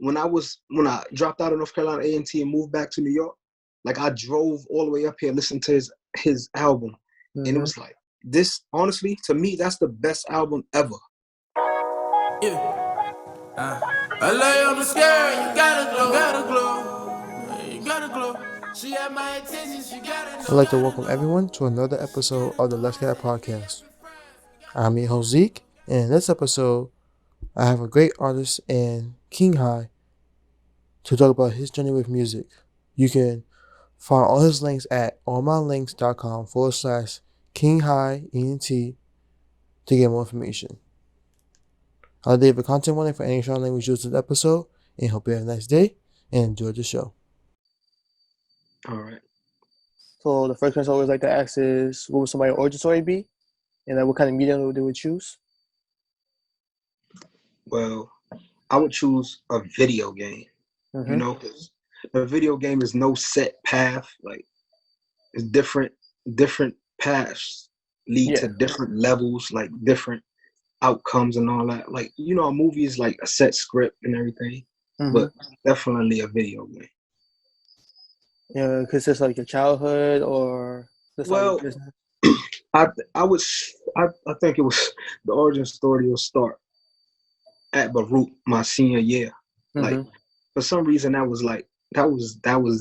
when I dropped out of North Carolina A&T and moved back to New York, like I drove all the way up here, listened to his album, and it was like this. Honestly, to me, that's the best album ever. Yeah. I lay on the scale, you gotta glow, you gotta glow. She had my attention, she gotta know. I'd like to welcome everyone to another episode of the Let's Get Podcast. I'm your host Zeke, and in this episode, I have a great artist in King High to talk about his journey with music. You can find all his links at allmylinks.com/King High ENT to get more information. I'll leave a content warning for any strong language used in this episode, and hope you have a nice day and enjoy the show. All right. So the first question I always like to ask is, what would somebody's origin story be? And then what kind of medium they would choose? Well, I would choose a video game. You know, 'cause a video game is no set path. Like, it's different paths lead to different levels, like different outcomes and all that. Like, you know, a movie is like a set script and everything, but definitely a video game. Yeah, because it's like your childhood or just Well, like business. I think it was the origin story will start at Baruch my senior year. Like, for some reason that was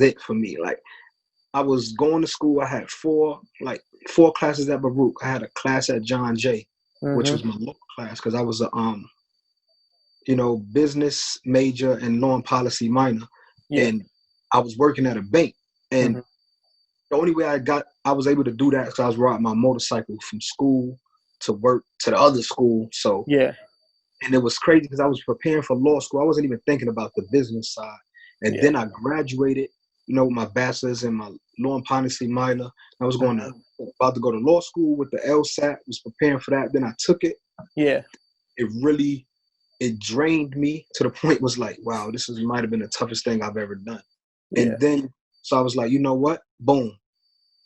it for me. Like, I was going to school. I had four classes at Baruch. I had a class at John Jay, which was my local class because I was a business major and law and policy minor, and I was working at a bank. And the only way I was able to do that because I was riding my motorcycle from school to work to the other school. So and it was crazy because I was preparing for law school. I wasn't even thinking about the business side. And then I graduated, with my bachelor's and my law and policy minor. I was about to go to law school with the LSAT, was preparing for that. Then I took it. Yeah. It drained me to the point was like, wow, this might have been the toughest thing I've ever done. And then, so I was like, you know what? Boom.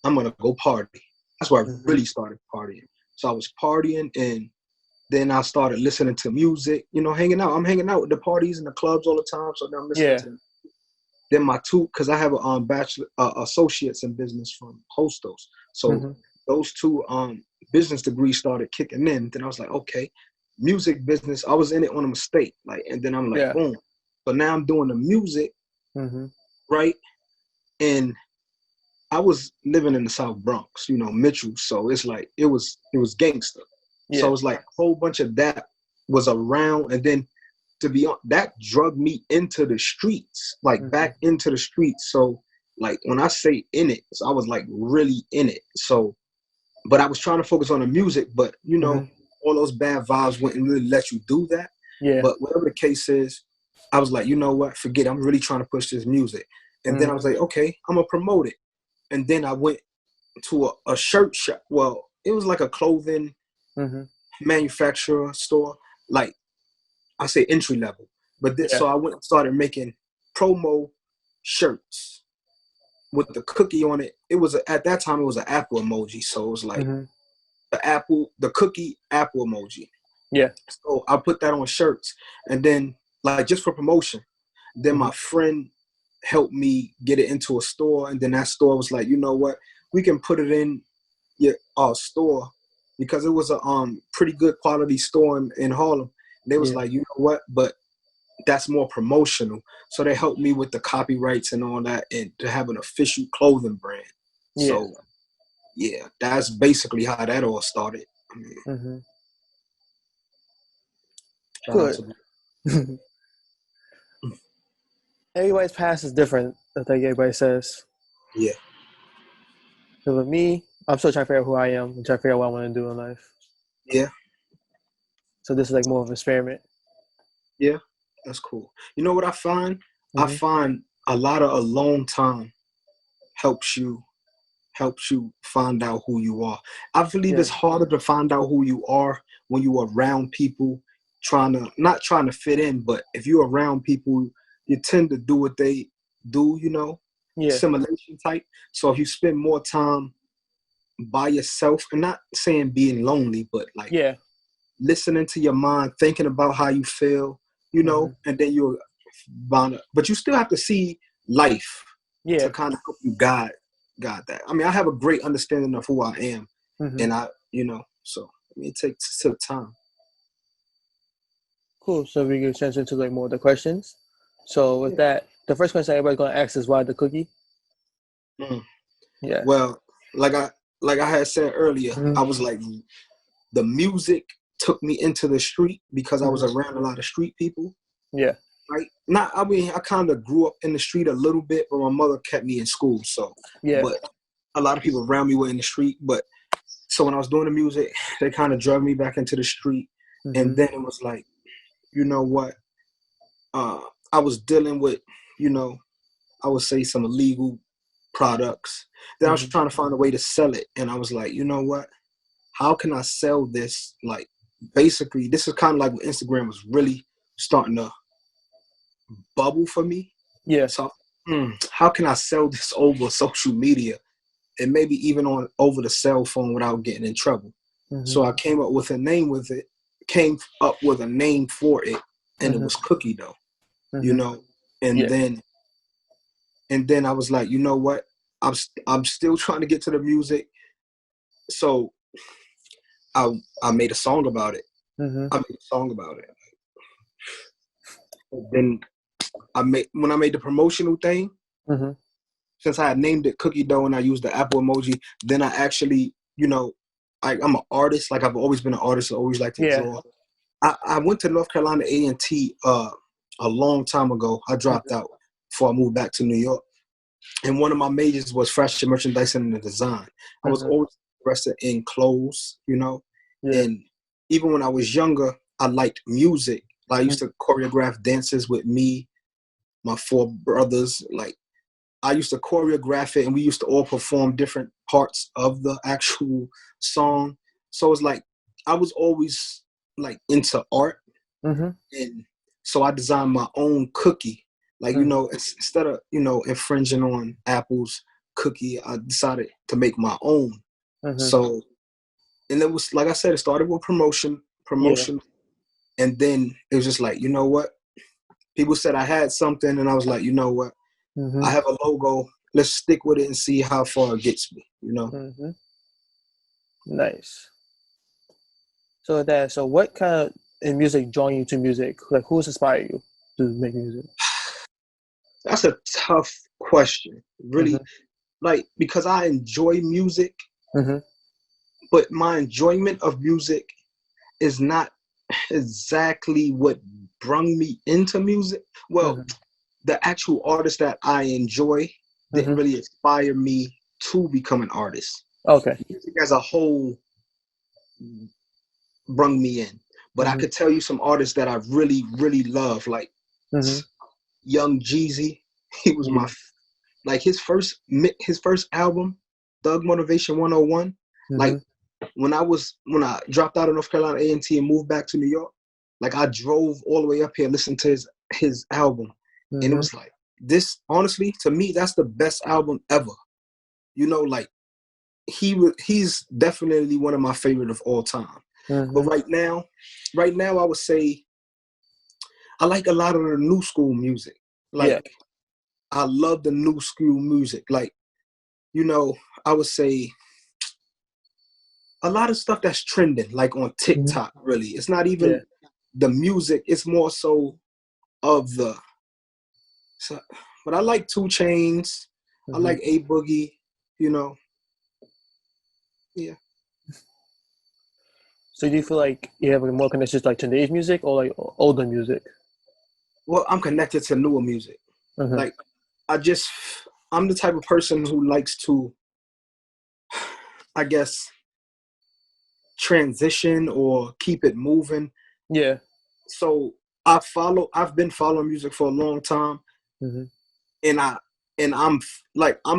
I'm going to go party. That's where I really started partying. So I was partying, and then I started listening to music, hanging out. I'm hanging out at the parties and the clubs all the time. So now I'm listening to then my two, because I have a bachelor associates in business from Hostos. So those two business degrees started kicking in. Then I was like, okay, music business. I was in it on a mistake. And then I'm like, boom. So now I'm doing the music, right? And I was living in the South Bronx, Mitchell. So it's like, it was gangster. So it was like a whole bunch of that was around. And then to be honest, that drug me into the streets, back into the streets. So when I say in it, so I was really in it. So, but I was trying to focus on the music, but all those bad vibes wouldn't really let you do that. Yeah. But whatever the case is, I was like, you know what, forget it. I'm really trying to push this music. And then I was like, okay, I'm gonna promote it. And then I went to a shirt shop. Well, it was like a clothing manufacturer store, I say entry level. But so I went and started making promo shirts with the cookie on it. It was at that time it was an apple emoji, so it was like the cookie apple emoji. Yeah. So I put that on shirts, and then just for promotion. Then my friend helped me get it into a store, and then that store was like, you know what, we can put it in your store, because it was a pretty good quality store in Harlem. They was like, you know what, but that's more promotional. So they helped me with the copyrights and all that, and to have an official clothing brand. Yeah. So, yeah, that's basically how that all started. Good. Everybody's past is different, I think everybody says. Yeah. So with me, I'm still trying to figure out who I am and trying to figure out what I want to do in life. Yeah. So this is more of an experiment. Yeah, that's cool. You know what I find? I find a lot of alone time helps you find out who you are. I believe it's harder to find out who you are when you're around people not trying to fit in, but if you're around people, you tend to do what they do, assimilation type. So if you spend more time by yourself, and not saying being lonely, but listening to your mind, thinking about how you feel, and then you'll but you still have to see life Yeah. to kind of help you guide that. I mean, I have a great understanding of who I am, and so it takes time. Cool. So we can transition into like more of the questions. So with that, the first question everybody's gonna ask is why the cookie? Yeah. Well, like I had said earlier, I was like, the music took me into the street because I was around a lot of street people. Yeah. Right? I kind of grew up in the street a little bit, but my mother kept me in school. So, but a lot of people around me were in the street. But so when I was doing the music, they kind of drug me back into the street. And then it was like, you know what? I was dealing with, I would say some illegal products. Then I was trying to find a way to sell it. And I was like, you know what? How can I sell this? Like, basically, this is kind of like when Instagram was really starting to bubble for me. Yeah. So, how can I sell this over social media and maybe even over the cell phone without getting in trouble? So I came up with a name for it, and it was Cookie Dough, and then I was like, you know what? I'm still trying to get to the music, so I made a song about it. And then when I made the promotional thing, since I had named it Cookie Dough and I used the apple emoji, then I actually, I'm an artist. Like, I've always been an artist. I always like to draw. I went to North Carolina A&T a long time ago. I dropped out before I moved back to New York. And one of my majors was fashion merchandising and design. I was always interested in clothes, and even when I was younger, I liked music. I used to choreograph dances with me, my 4 brothers. Like, I used to choreograph it, and we used to all perform different parts of the actual song. So it's like I was always like into art, and so I designed my own cookie. Like, instead of infringing on Apple's cookie, I decided to make my own. So, and it was, like I said, it started with promotion, and then it was just like, you know what? People said I had something, and I was like, you know what? I have a logo. Let's stick with it and see how far it gets me, Nice. So what kind of music draw you to music? Like, who's inspired you to make music? That's a tough question, really. Like, because I enjoy music, but my enjoyment of music is not exactly what brung me into music. Well, the actual artist that I enjoy didn't really inspire me to become an artist. Okay. Music as a whole brung me in. But I could tell you some artists that I really, really love, like Young Jeezy. He was my, like, his first album, Thug Motivation 101. Like, when I dropped out of North Carolina A&T and moved back to New York, like, I drove all the way up here and listened to his album. And it was like, this, honestly, to me, that's the best album ever. Like, he's definitely one of my favorite of all time. But right now, I would say I like a lot of the new school music. Like, I love the new school music. Like, I would say a lot of stuff that's trending, like on TikTok, really. It's not even the music. It's more so of but I like 2 Chainz. I like A Boogie, Yeah. So do you feel like you have more connections like today's music or like older music? Well, I'm connected to newer music. Like, I'm the type of person who likes to, I guess, transition or keep it moving. Yeah. So I've been following music for a long time, and I'm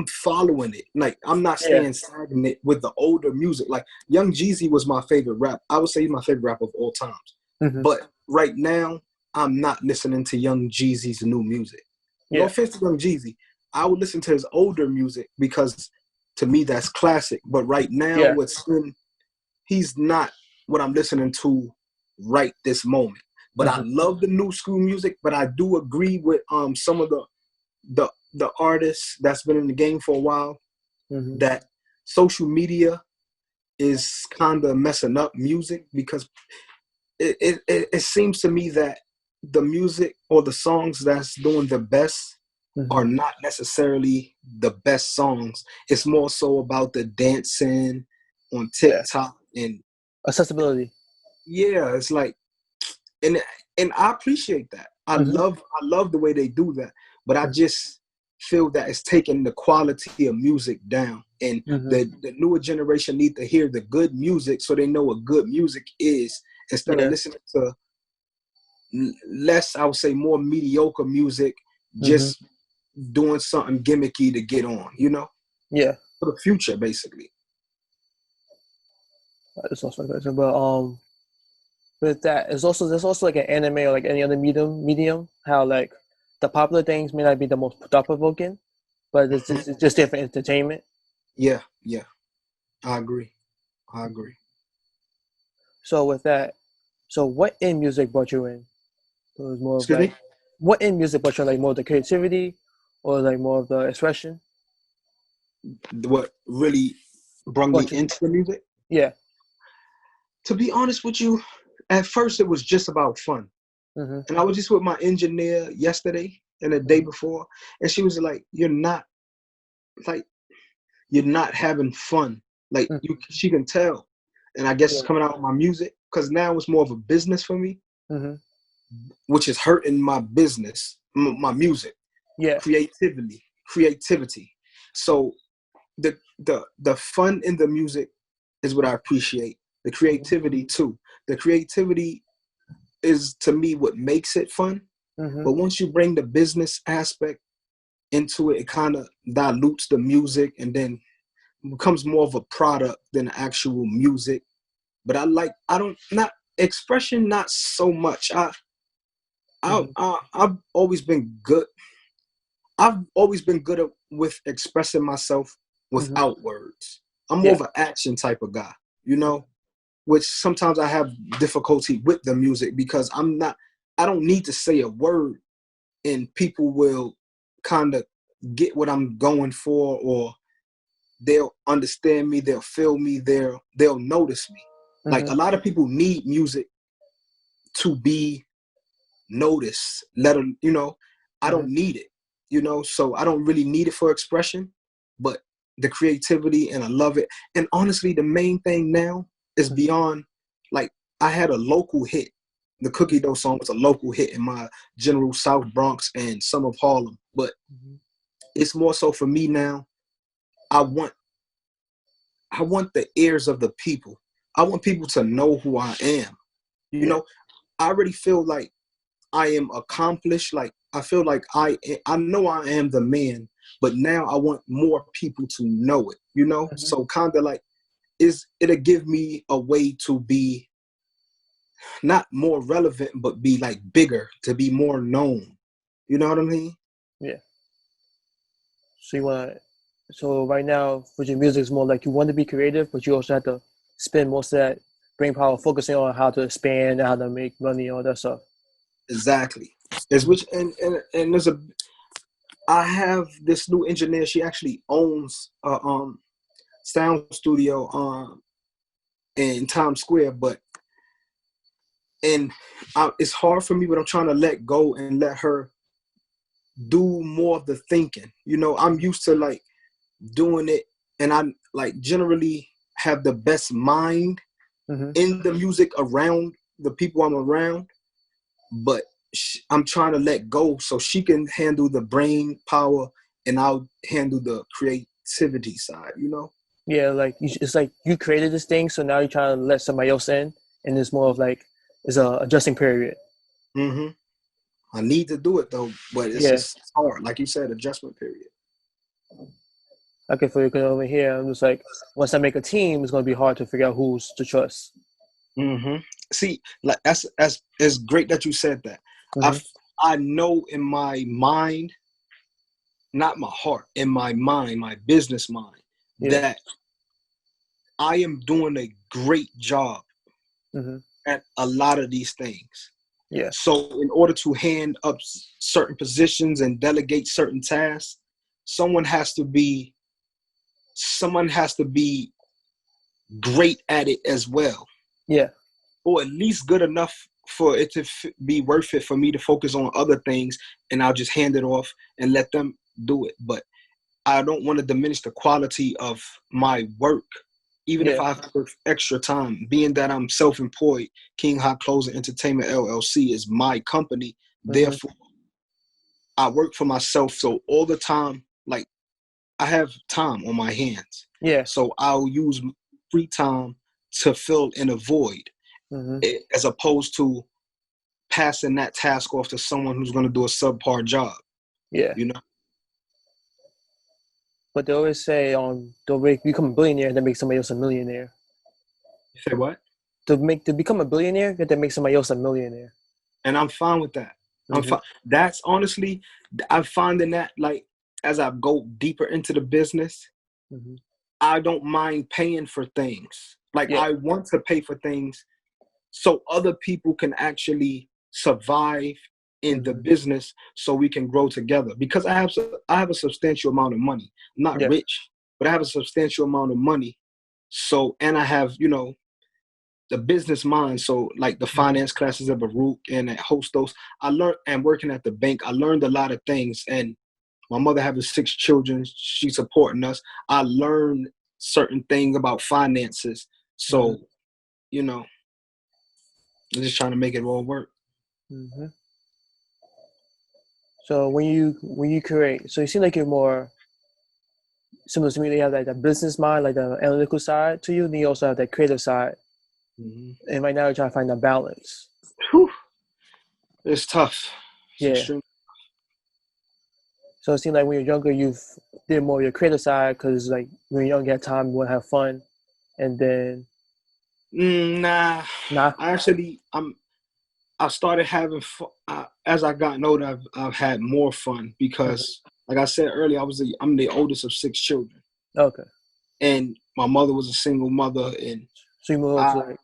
following it. Like, I'm not staying stagnant with the older music. Like, Young Jeezy was my favorite rap. I would say he's my favorite rapper of all times. But right now, I'm not listening to Young Jeezy's new music. No offense to Young Jeezy. I would listen to his older music because, to me, that's classic. But right now, he's not what I'm listening to right this moment. But I love the new school music. But I do agree with some of the artists that's been in the game for a while that social media is kind of messing up music, because it seems to me that the music or the songs that's doing the best are not necessarily the best songs. It's more so about the dancing on TikTok and accessibility. Yeah, it's like, and I appreciate that. I love the way they do that, but I just feel that it's taking the quality of music down, and the newer generation need to hear the good music so they know what good music is, instead of listening to less, I would say, more mediocre music, just doing something gimmicky to get on, Yeah. For the future, basically. That's also my question. But with that, there's also like an anime or like any other medium, how like the popular things may not be the most thought provoking, but it's just different entertainment. Yeah, I agree. So with that, so what in music brought you in? So it was more of Excuse like me? what in music brought you in, like more of the creativity or like more of the expression? What really brought me Brought you, into the music? yeah. To be honest with you, at first it was just about fun. And I was just with my engineer yesterday and the day before, and she was like, you're not having fun. Like, she can tell. And I guess it's coming out of my music, because now it's more of a business for me, which is hurting my business, my music, creativity. So the fun in the music is what I appreciate. The creativity too. The creativity is, to me, what makes it fun. But once you bring the business aspect into it, it kind of dilutes the music and then becomes more of a product than actual music. But not expression, not so much. I've always been good. I've always been good with expressing myself without words. I'm more of an action type of guy, which sometimes I have difficulty with the music, because I don't need to say a word and people will kind of get what I'm going for, or they'll understand me, they'll feel me, they'll notice me. Like, a lot of people need music to be noticed. I don't need it, so I don't really need it for expression, but the creativity, and I love it. And honestly, the main thing now is beyond, like, I had a local hit. The Cookie Dough song was a local hit in my general South Bronx and some of Harlem, but it's more so for me now. I want the ears of the people. I want people to know who I am. I already feel like I am accomplished. Like, I feel like I know I am the man, but now I want more people to know it, So kind of like, it'll give me a way to be not more relevant, but be like bigger, to be more known. You know what I mean? Yeah. So right now, with your music, is more like you want to be creative, but you also have to spend most of that brain power focusing on how to expand, how to make money, all that stuff. Exactly. And I have this new engineer. She actually owns a sound studio in Times Square, it's hard for me, but I'm trying to let go and let her do more of the thinking. I'm used to like doing it, and I like generally have the best mind in the music around the people I'm around, but I'm trying to let go so she can handle the brain power and I'll handle the creativity side. Yeah, like it's like you created this thing, so now you're trying to let somebody else in, and it's more of like it's a adjusting period. I need to do it though, but it's just hard. Like you said, adjustment period. Okay, for you, because over here, I'm just like, once I make a team, it's going to be hard to figure out who's to trust. See, like that's it's great that you said that. I know in my mind, not my heart, in my mind, my business mind, that I am doing a great job at a lot of these things. Yeah. So in order to hand up certain positions and delegate certain tasks, someone has to be great at it as well. Yeah. Or at least good enough for it to be worth it for me to focus on other things, and I'll just hand it off and let them do it. But I don't want to diminish the quality of my work, even if I have to work extra time. Being that I'm self-employed, King High Clothes and Entertainment LLC is my company. Therefore, I work for myself. So all the time, like, I have time on my hands. Yeah. So I'll use free time to fill in a void, as opposed to passing that task off to someone who's going to do a subpar job. Yeah. You know? But they always say they'll become a billionaire and then make somebody else a millionaire. You say what? To become a billionaire, you have to make somebody else a millionaire. And I'm fine with that. I'm fine. That's honestly, I'm finding that, like, as I go deeper into the business, I don't mind paying for things. Like, I want to pay for things so other people can actually survive in the business, so we can grow together. Because I have a substantial amount of money. I'm not rich, but I have a substantial amount of money. So, and I have, the business mind. So, like, the finance classes at Baruch and at Hostos, I learned, and working at the bank, I learned a lot of things. And my mother having 6 children, she's supporting us. I learned certain things about finances. So, I'm just trying to make it all work. So when you create, so you seem like you're more similar to me. You have like the business mind, like the analytical side to you, then you also have that creative side. And right now you're trying to find that balance. Whew. It's tough. It's extreme. So it seems like when you're younger, you did more of your creative side because, like, when you're young, you have time, you want to have fun, and then. Nah. I started having fun as I got older. I've had more fun because, like I said earlier, I'm the oldest of 6 children. Okay. And my mother was a single mother, and so you move to, like,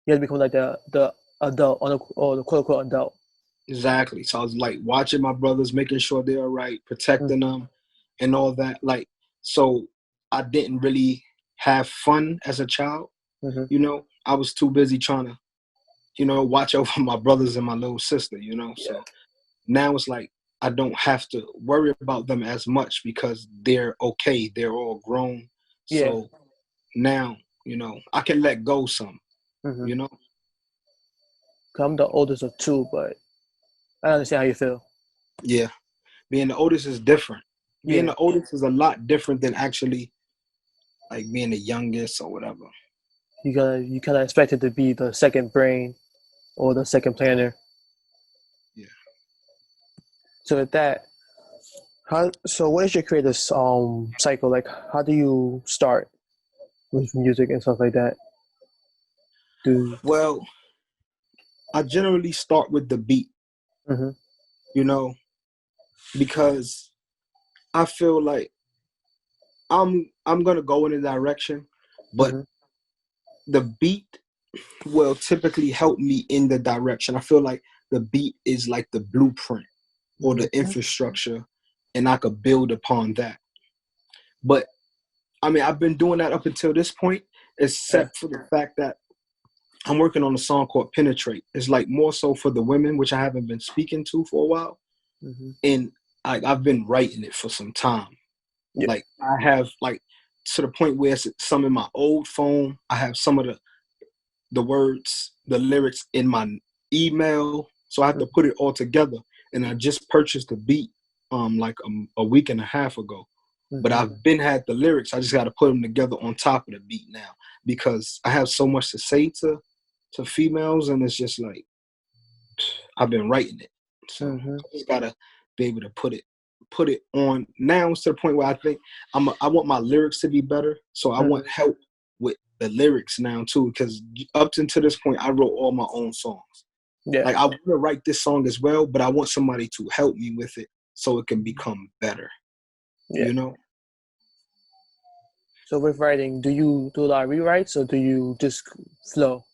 you have to become like the adult or the quote unquote adult. Exactly. So I was like watching my brothers, making sure they're all right, protecting them, and all that. Like, so I didn't really have fun as a child. I was too busy trying to, watch over my brothers and my little sister. So now it's like I don't have to worry about them as much because they're okay. They're all grown. So now, I can let go some. I'm the oldest of 2, but I understand how you feel. Yeah. Being the oldest is different. Being the oldest is a lot different than actually, like, being the youngest or whatever. You kind of expected to be the second brain or the second planner. Yeah. So with that, so what is your creative cycle like? How do you start with music and stuff like that? Well, I generally start with the beat. Because I feel like I'm gonna go in a direction, but the beat will typically help me in the direction. I feel like the beat is like the blueprint or the infrastructure, and I could build upon that. But I mean, I've been doing that up until this point, except for the fact that I'm working on a song called Penetrate. It's like more so for the women, which I haven't been speaking to for a while. And I've been writing it for some time. Like, I have, like, to the point where it's some in my old phone. I have some of the words, the lyrics in my email. So I have to put it all together. And I just purchased the beat like a week and a half ago. But I've had the lyrics. I just got to put them together on top of the beat now because I have so much to say to females, and it's just like I've been writing it. So I just gotta be able to put it on. Now it's to the point where I think I want my lyrics to be better. So I want help with the lyrics now too, because up until this point I wrote all my own songs. Like, I want to write this song as well, but I want somebody to help me with it so it can become better. So with writing, do you do a lot of rewrites or do you just flow?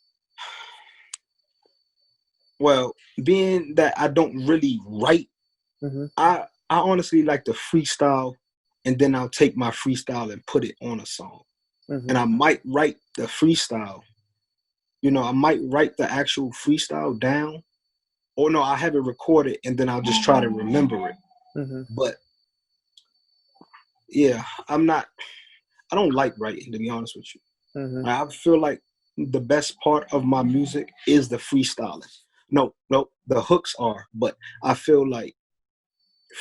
Well, being that I don't really write, I honestly like to freestyle, and then I'll take my freestyle and put it on a song. And I might write the freestyle. I might write the actual freestyle down, or no, I have it recorded, and then I'll just try to remember it. But yeah, I don't like writing, to be honest with you. I feel like the best part of my music is the freestyling. No, the hooks are, but I feel like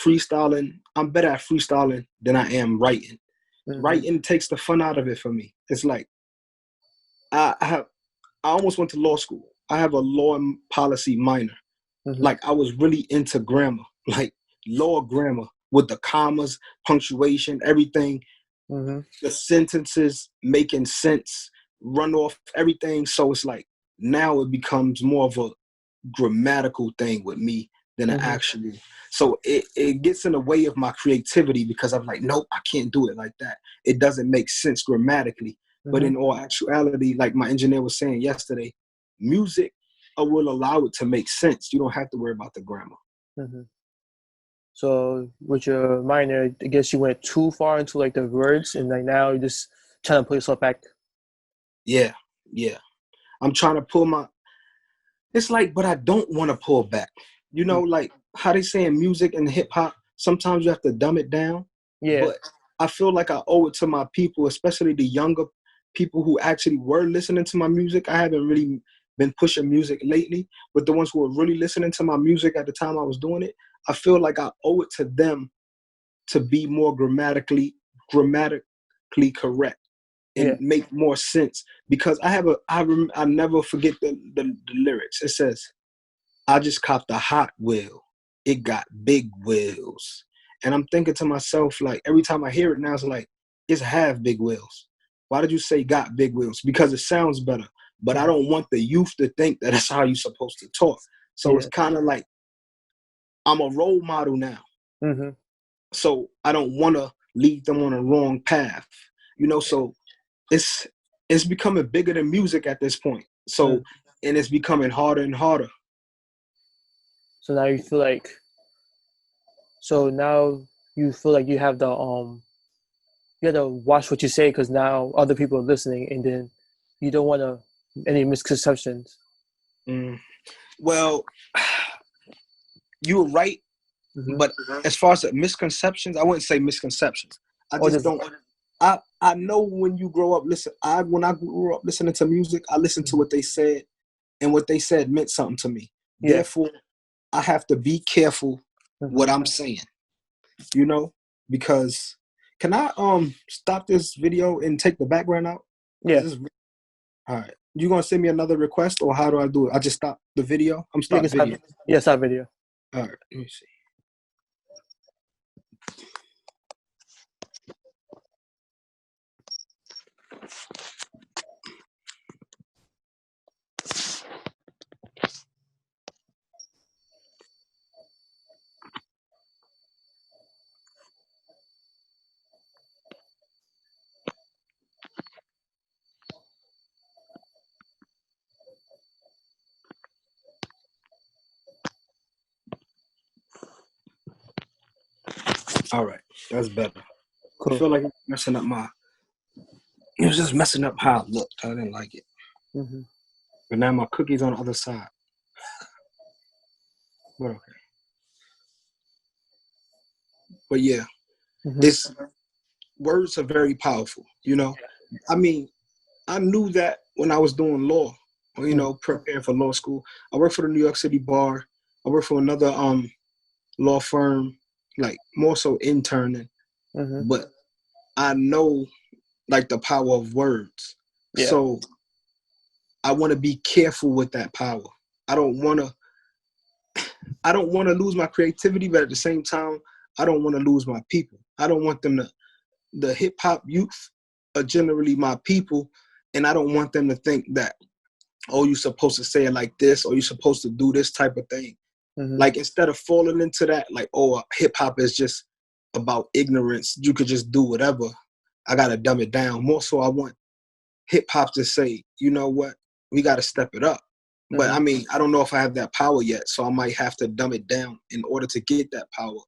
freestyling, I'm better at freestyling than I am writing. Writing takes the fun out of it for me. It's like I almost went to law school. I have a law and policy minor. Like I was really into grammar, like law grammar with the commas, punctuation, everything, the sentences making sense, run off everything. So it's like now it becomes more of a grammatical thing with me than an actual. So it gets in the way of my creativity because I'm like, nope, I can't do it like that. It doesn't make sense grammatically. But in all actuality, like my engineer was saying yesterday, music will allow it to make sense. You don't have to worry about the grammar. So with your minor, I guess you went too far into like the words, and like now you're just trying to put yourself back. Yeah. I'm trying to pull my. It's like, but I don't want to pull back. Like how they say in music and hip hop, sometimes you have to dumb it down. Yeah. But I feel like I owe it to my people, especially the younger people who actually were listening to my music. I haven't really been pushing music lately, but the ones who were really listening to my music at the time I was doing it, I feel like I owe it to them to be more grammatically correct and make more sense. Because I never forget the lyrics. It says, I just copped a Hot Wheel. It got big wheels. And I'm thinking to myself, like, every time I hear it now, it's like, it's have big wheels. Why did you say got big wheels? Because it sounds better. But I don't want the youth to think that that's how you're supposed to talk. So it's kind of like, I'm a role model now. So I don't want to lead them on a wrong path. So it's becoming bigger than music at this point. So, and it's becoming harder and harder. So now you feel like, you have to you have to watch what you say because now other people are listening, and then you don't want any misconceptions. Well, you were right, but as far as misconceptions, I wouldn't say misconceptions. I just don't. I know when you grow up, when I grew up listening to music, I listened to what they said, and what they said meant something to me. Therefore, I have to be careful what I'm saying, because can I stop this video and take the background out? Yeah. All right. You gonna send me another request, or how do I do it? I just stop the video. I'm stopping video. Stop video. All right. Let me see. All right, that's better. Cool. I feel like it's messing up it was just messing up how it looked. I didn't like it. But now my cookie's on the other side. But okay. But yeah, words are very powerful, I mean, I knew that when I was doing law, preparing for law school. I worked for the New York City Bar. I worked for another law firm, like more so interning. But I know like the power of words. So I want to be careful with that power. I don't want to lose my creativity, but at the same time, I don't want to lose my people. I don't want them the hip hop youth are generally my people, and I don't want them to think that, oh, you're supposed to say it like this, or you're supposed to do this type of thing. Like, instead of falling into that, like, oh, hip hop is just about ignorance, you could just do whatever. I gotta dumb it down. More so, I want hip hop to say, you know what, we gotta step it up. But I mean, I don't know if I have that power yet, so I might have to dumb it down in order to get that power,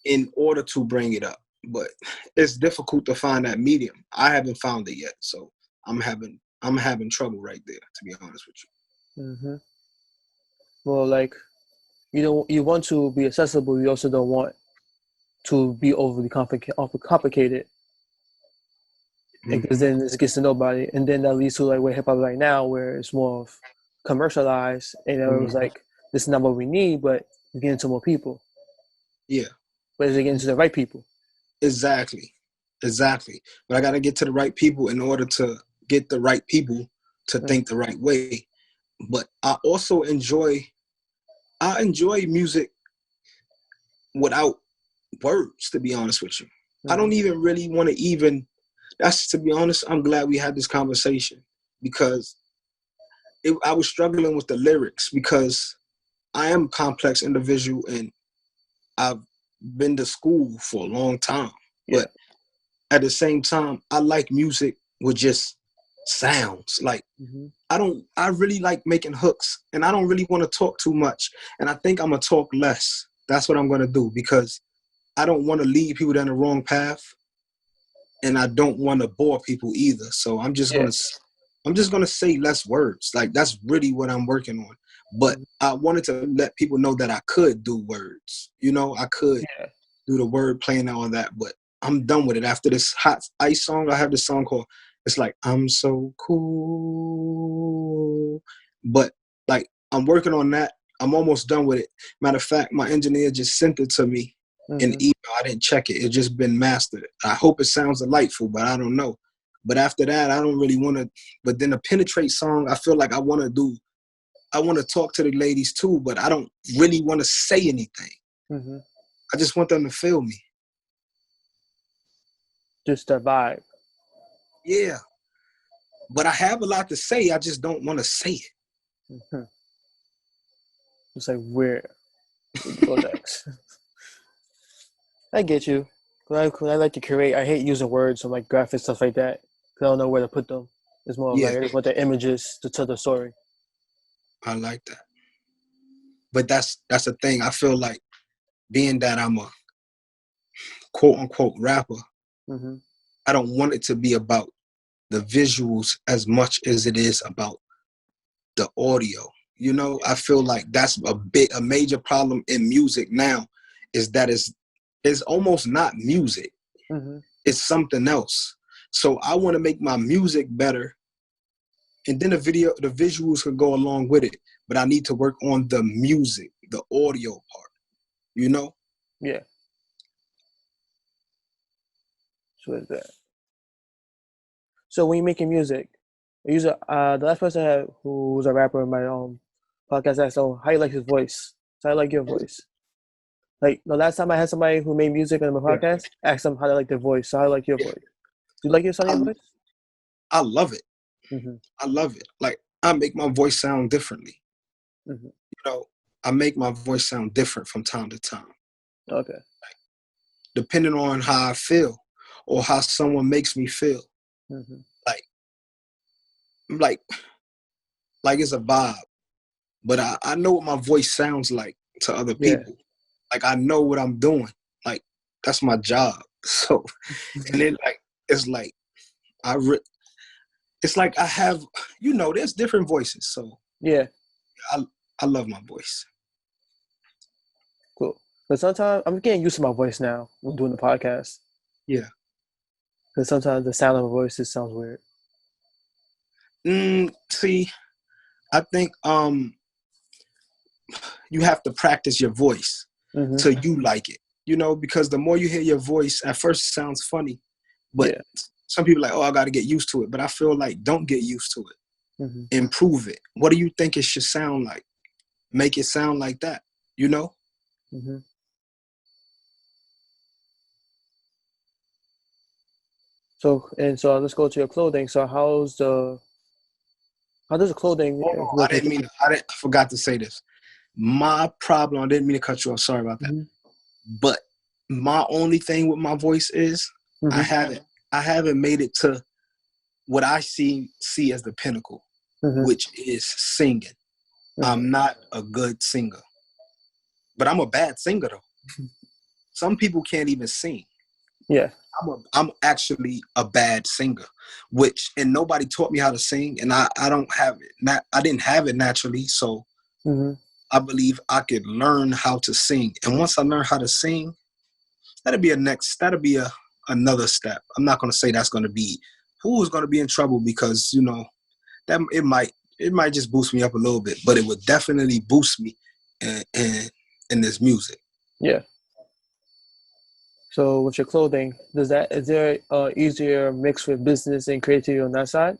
in order to bring it up. But it's difficult to find that medium. I haven't found it yet, so I'm having trouble right there, to be honest with you. Well, like, you want to be accessible. You also don't want to be overly complicated, because then it gets to nobody, and then that leads to like where hip hop right now, where it's more of commercialized, and it was like, this is not what we need, but we're getting to more people. Yeah, but is it getting to the right people? Exactly. But I got to get to the right people in order to get the right people to think the right way. But I also enjoy music without words, to be honest with you. I don't even really want to to be honest, I'm glad we had this conversation, because I was struggling with the lyrics, because I am a complex individual and I've been to school for a long time. But at the same time, I like music with just sounds. Like, I really like making hooks, and I don't really want to talk too much. And I think I'm going to talk less. That's what I'm going to do, because I don't want to lead people down the wrong path, and I don't want to bore people either. So I'm just going to say less words. Like, that's really what I'm working on. But I wanted to let people know that I could do words. I could do the word play and all that, but I'm done with it. After this Hot Ice song, I have this song called, it's like, I'm so cool. But like, I'm working on that. I'm almost done with it. Matter of fact, my engineer just sent it to me in email. I didn't check it. It's just been mastered. I hope it sounds delightful, but I don't know. But after that, I don't really want to. But then the Penetrate song, I feel like I want to talk to the ladies too, but I don't really want to say anything. I just want them to feel me. Just the vibe. Yeah. But I have a lot to say. I just don't want to say it. It's like, where go next? I get you. When I like to create, I hate using words or like graphics, stuff like that, because I don't know where to put them. It's more like, I just want the images to tell the story. I like that. But that's the thing. I feel like, being that I'm a quote unquote rapper, I don't want it to be about the visuals as much as it is about the audio. I feel like that's a major problem in music now, is that it's almost not music. It's something else. So I want to make my music better, and then the visuals can go along with it. But I need to work on the music, the audio part. Yeah. So is that. So when you're making music, the last person who was a rapper in my podcast asked, "Oh, how you like his voice? So how you like your voice?" Like the last time I had somebody who made music on my podcast, asked them how they like their voice. So how you like your voice? Do you like your sounding voice? I love it. I love it. Like, I make my voice sound differently. I make my voice sound different from time to time. Okay. Like, depending on how I feel or how someone makes me feel. Like it's a vibe. But I know what my voice sounds like to other people. Like, I know what I'm doing. Like, that's my job. So, and then it's like it's like I have, there's different voices. So I love my voice. Cool. But sometimes I'm getting used to my voice now when doing the podcast. Yeah. Because sometimes the sound of my voice just sounds weird. See, I think you have to practice your voice till you like it. Because the more you hear your voice, at first it sounds funny, but some people are like, oh, I got to get used to it. But I feel like, don't get used to it. Improve it. What do you think it should sound like? Make it sound like that. So let's go to your clothing. So how does the clothing? I forgot to say this. My problem, I didn't mean to cut you off. Sorry about that. But my only thing with my voice is I haven't made it to what I see as the pinnacle. which is singing. I'm not a good singer, but I'm a bad singer though. Some people can't even sing. Yeah. I'm actually a bad singer, and nobody taught me how to sing, and I don't have it. I didn't have it naturally, so I believe I could learn how to sing. And once I learn how to sing, that'll be another step. I'm not going to say that's going to be who's going to be in trouble, because that it might just boost me up a little bit, but it would definitely boost me in this music. Yeah. So with your clothing, is there easier mix with business and creativity on that side,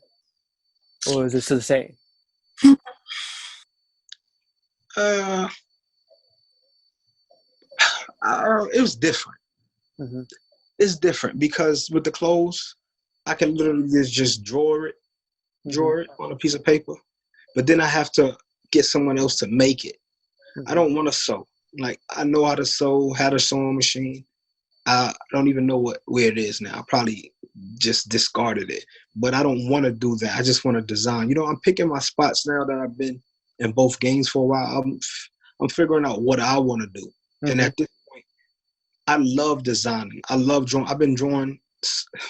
or is it still the same? It was different. It's different because with the clothes, I can literally just draw it on a piece of paper, but then I have to get someone else to make it. I don't want to sew. Like, I know how to sew, had a sewing machine. I don't even know where it is now. I probably just discarded it, but I don't want to do that. I just want to design. I'm picking my spots now that I've been in both games for a while. I'm figuring out what I want to do. And at this point, I love designing. I love drawing. I've been drawing.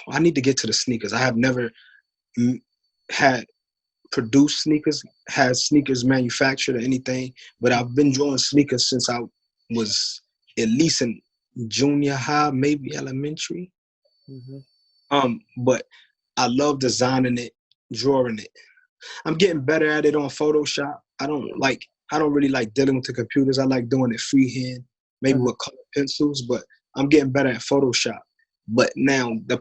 I need to get to the sneakers. I have never had produced sneakers, had sneakers manufactured or anything, but I've been drawing sneakers since I was at least in junior high, maybe elementary. But I love designing it, drawing it. I'm getting better at it on Photoshop. I don't really like dealing with the computers. I like doing it freehand, maybe with colored pencils, but I'm getting better at Photoshop. But now the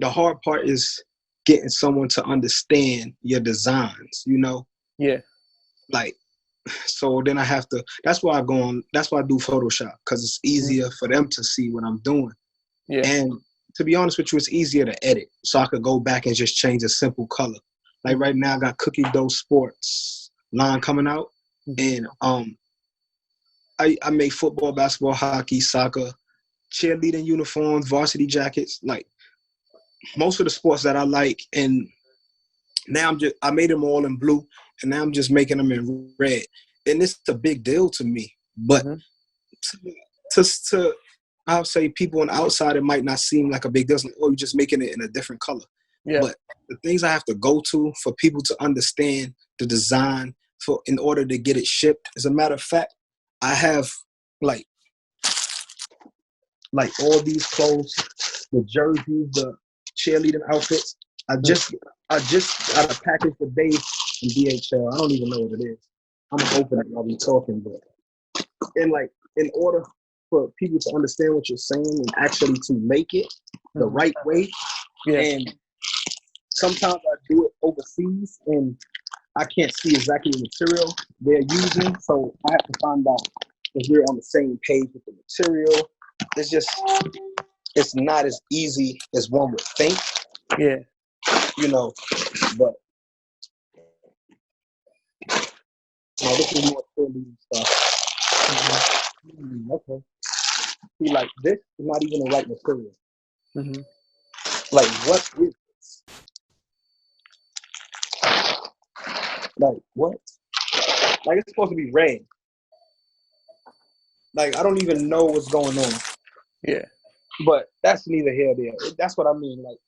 hard part is getting someone to understand your designs, Yeah. Like, so then I have to, that's why I do Photoshop, because it's easier for them to see what I'm doing. Yeah. And to be honest with you, it's easier to edit. So I could go back and just change a simple color. Like right now I got Cookie Dough Sports line coming out. And I make football, basketball, hockey, soccer, cheerleading uniforms, varsity jackets, like most of the sports that I like. And now I made them all in blue, and now I'm just making them in red. And it's a big deal to me. But to I'll say people on the outside, it might not seem like a big deal. It's like, oh, you're just making it in a different color. Yeah. But the things I have to go to for people to understand the design in order to get it shipped. As a matter of fact, I have like all these clothes, the jerseys, the cheerleading outfits. I just got a package today from DHL. I don't even know what it is. I'm gonna open it while we talking, but in order for people to understand what you're saying and actually to make it the right way. Yeah. And sometimes I do it overseas and I can't see exactly the material they're using, so I have to find out if we're on the same page with the material. It's not as easy as one would think. Yeah. But this is more cheerleading stuff. Okay. See, like, this is not even the right material. Like, what is this? Like, what? Like, it's supposed to be red. Like, I don't even know what's going on. Yeah. But that's neither here nor there. That's what I mean. Like,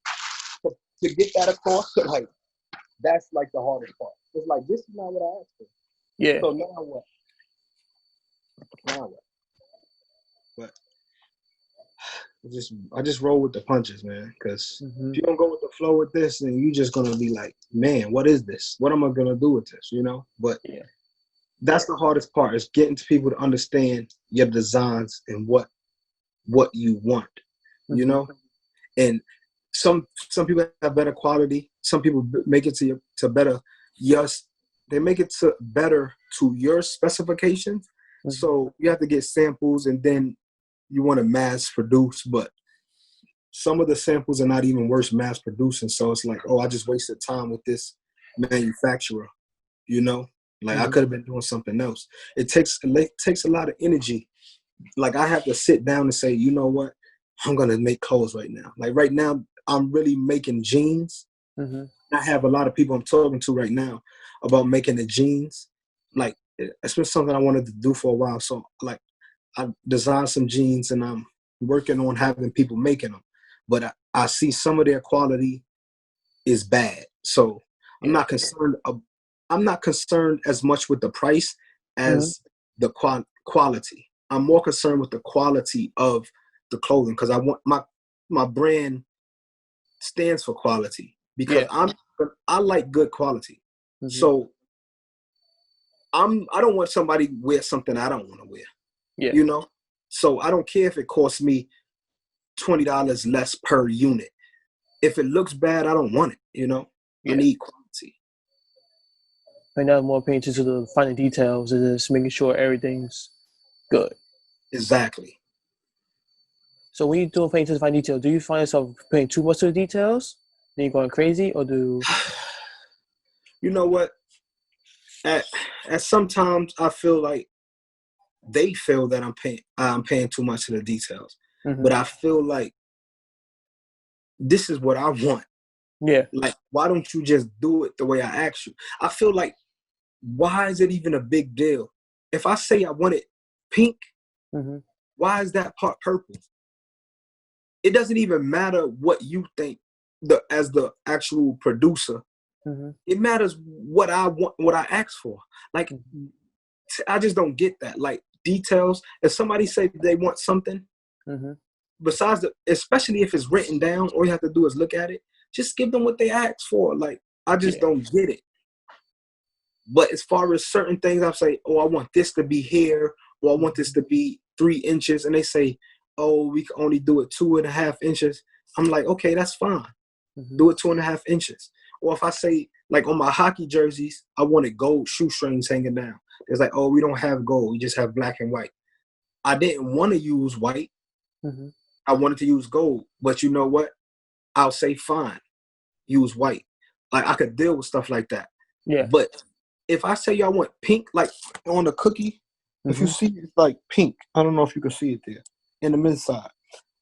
to get that across, like, that's like the hardest part. It's like, this is not what I asked for. Yeah. So now what? But I just roll with the punches, man. Because if you don't go with the flow with this, then you're just gonna be like, man, what is this? What am I gonna do with this? But that's the hardest part, is getting to people to understand your designs and what you want. And some people have better quality. Some people make it to better. Yes, they make it to better to your specifications. So you have to get samples, and then you want to mass produce. But some of the samples are not even worth mass producing. So it's like, oh, I just wasted time with this manufacturer. Like I could have been doing something else. It takes a lot of energy. Like I have to sit down and say, you know what? I'm gonna make clothes right now. Like right now, I'm really making jeans. And I have a lot of people I'm talking to right now about making the jeans. Like, it's been something I wanted to do for a while. So, like, I designed some jeans and I'm working on having people making them. But I see some of their quality is bad. So I'm not concerned. I'm not concerned as much with the price as the quality. I'm more concerned with the quality of the clothing because I want my brand stands for quality because I like good quality. So I don't want somebody wear something I don't want to wear. Yeah. You know? So I don't care if it costs me $20 less per unit. If it looks bad, I don't want it, you know? I need quality. Right now, more paying attention to the finer details and just making sure everything's good. Exactly. So when you're doing paying attention to fine detail, do you find yourself paying too much to the details? Then you're going crazy, or do you know what? At sometimes I feel like they feel that I'm paying too much to the details. But I feel like this is what I want. Yeah. Like, why don't you just do it the way I asked you? I feel like, why is it even a big deal? If I say I want it pink, why is that part purple? It doesn't even matter what you think as the actual producer. It matters what I want, what I ask for. Like, I just don't get that. Like, details. If somebody say they want something, besides especially if it's written down, all you have to do is look at it. Just give them what they ask for. Like, I just don't get it. But as far as certain things, I say, oh, I want this to be here, or I want this to be 3 inches, and they say, oh, we can only do it 2.5 inches. I'm like, okay, that's fine. Do it 2.5 inches. Or if I say, like on my hockey jerseys, I wanted gold shoestrings hanging down. It's like, oh, we don't have gold. We just have black and white. I didn't want to use white. I wanted to use gold. But you know what? I'll say, fine, use white. Like, I could deal with stuff like that. Yeah. But if I say y'all want pink, like on the cookie, if you see it's like pink, I don't know if you can see it there in the mid side.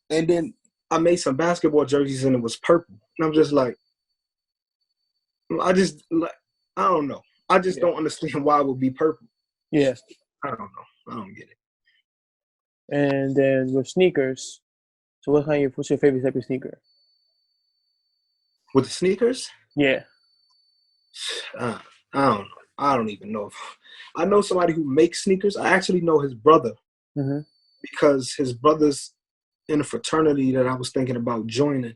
And then I made some basketball jerseys and it was purple. And I'm just like, I don't know. I just don't understand why it would be purple. Yeah. I don't know. I don't get it. And then with sneakers, so what's your favorite type of sneaker? With the sneakers? Yeah. I don't know. I don't even know. I know somebody who makes sneakers. I actually know his brother because his brother's in a fraternity that I was thinking about joining.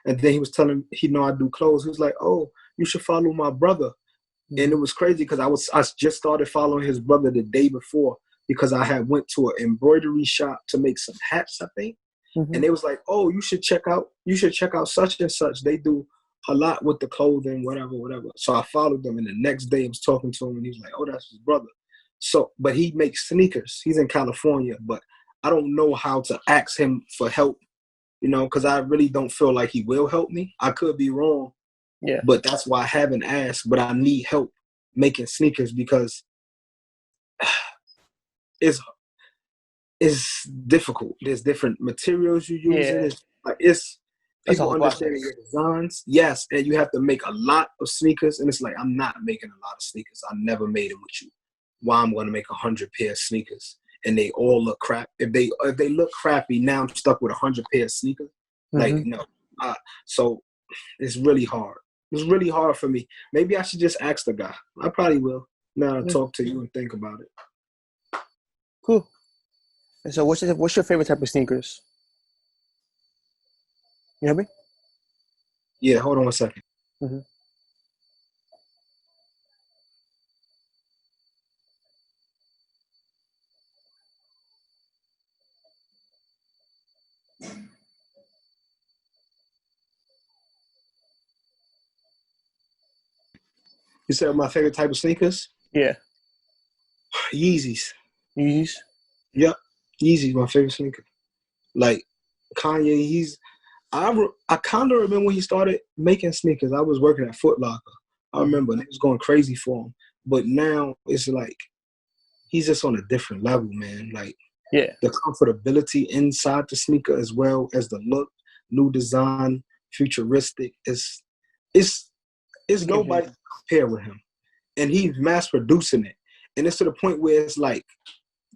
And then he was telling he know I do clothes. He was like, oh, you should follow my brother. And it was crazy because I just started following his brother the day before because I had went to an embroidery shop to make some hats, I think. And they was like, oh, you should check out such and such. They do a lot with the clothing, whatever. So I followed them, and the next day I was talking to him, and he was like, oh, that's his brother. So, but he makes sneakers. He's in California, but I don't know how to ask him for help, you know, because I really don't feel like he will help me. I could be wrong, but that's why I haven't asked. But I need help making sneakers because it's difficult. There's different materials you use. It's people understanding your designs. Yes, and you have to make a lot of sneakers, and it's like, I'm not making a lot of sneakers. I never made them with you. Why I'm going to make 100 pair of sneakers, and they all look crap. If they look crappy, now I'm stuck with 100 pair of sneakers. Like, no. So it's really hard. It's really hard for me. Maybe I should just ask the guy. I probably will. Now I talk to you and think about it. Cool. And so what's your favorite type of sneakers? You hear me? Yeah, hold on 1 second. You said my favorite type of sneakers? Yeah. Yeezys. Yeezys? Yep. Yeezys, my favorite sneaker. Like Kanye, I kind of remember when he started making sneakers. I was working at Foot Locker. I remember it was going crazy for him. But now it's like he's just on a different level, man. Like the comfortability inside the sneaker as well as the look, new design, futuristic. It's It's nobody to compare with him. And he's mass producing it. And it's to the point where it's like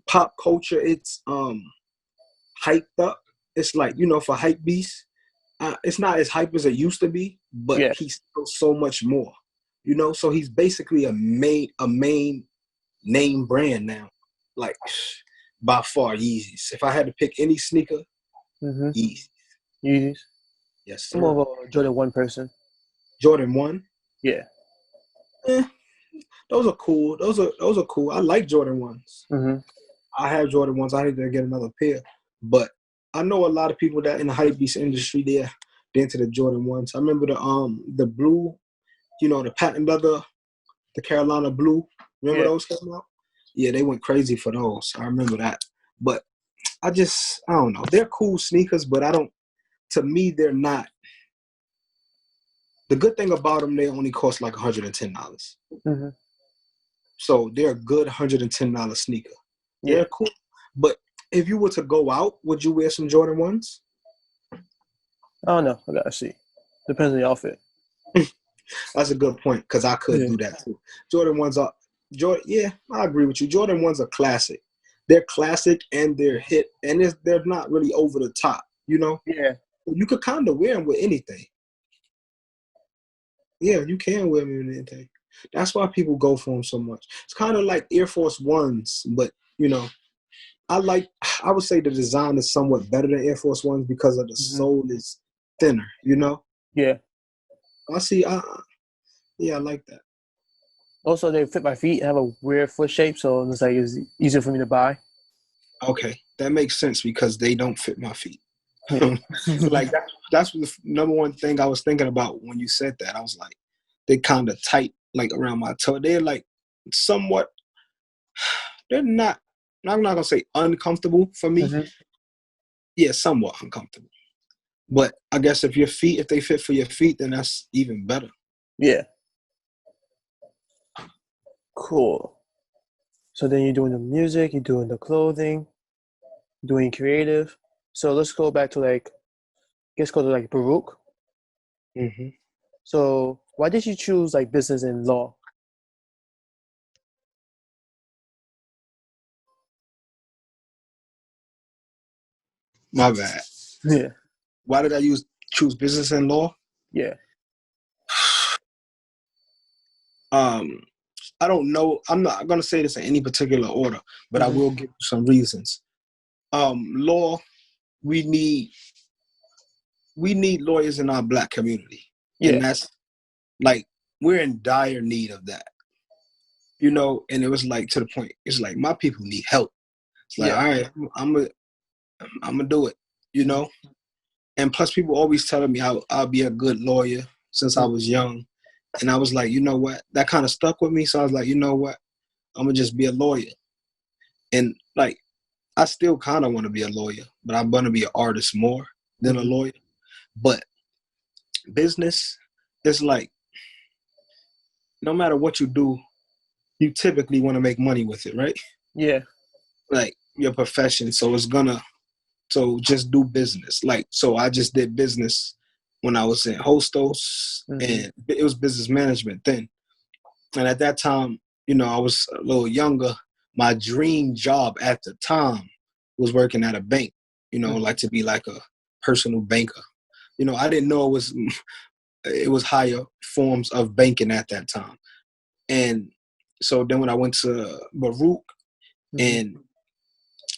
pop culture, it's hyped up. It's like, for hype beasts, it's not as hype as it used to be, but he's still so much more. So he's basically a main name brand now. Like by far Yeezys. If I had to pick any sneaker, Yeezys. Yeezys. Yes, sir. I'm more of a Jordan 1 person. Jordan 1? Yeah. Those are cool. Those are cool. I like Jordan 1s. I have Jordan 1s. I need to get another pair. But I know a lot of people that in the hypebeast industry, they're into the Jordan 1s. I remember the blue, the patent leather, the Carolina blue. Remember those came out? Yeah, they went crazy for those. I remember that. But I don't know. They're cool sneakers, but to me, they're not. The good thing about them, they only cost like $110. So they're a good $110 sneaker. They're cool. But if you were to go out, would you wear some Jordan 1s? I don't know. I gotta see. Depends on the outfit. That's a good point, because I could do that too. Jordan 1s are I agree with you. Jordan 1s are classic. They're classic and they're hit, and they're not really over the top, Yeah. You could kind of wear them with anything. Yeah, you can wear them with anything. That's why people go for them so much. It's kind of like Air Force 1s, but, I would say the design is somewhat better than Air Force 1s because of the sole is thinner, Yeah. I like that. Also, they fit my feet and have a weird foot shape, so it's easier for me to buy. Okay, that makes sense because they don't fit my feet. Like that's the number one thing I was thinking about when you said that. I was like, they kind of tight, like around my toe. They're like somewhat. They're not. I'm not gonna say uncomfortable for me. Yeah, somewhat uncomfortable. But I guess if they fit for your feet, then that's even better. Yeah. Cool. So then you're doing the music, you're doing the clothing, doing creative. So let's go back to Baruch. So why did you choose business and law? My bad. Yeah. Why did I choose business and law? Yeah. I don't know. I'm not going to say this in any particular order, but I will give you some reasons. Law, we need lawyers in our Black community. Yeah. And that's we're in dire need of that. And it was to the point, it's my people need help. It's all right, I'm gonna do it, And plus people always telling me I'll be a good lawyer since I was young. And I was like, you know what? That kind of stuck with me. So I was like, you know what? I'm going to just be a lawyer. And I still kind of want to be a lawyer, but I'm going to be an artist more than a lawyer. But business is no matter what you do, you typically want to make money with it, right? Yeah. Your profession. So just do business. So I just did business when I was in Hostos, and it was business management then. And at that time, I was a little younger. My dream job at the time was working at a bank, to be a personal banker. I didn't know it was higher forms of banking at that time. And so then when I went to Baruch, and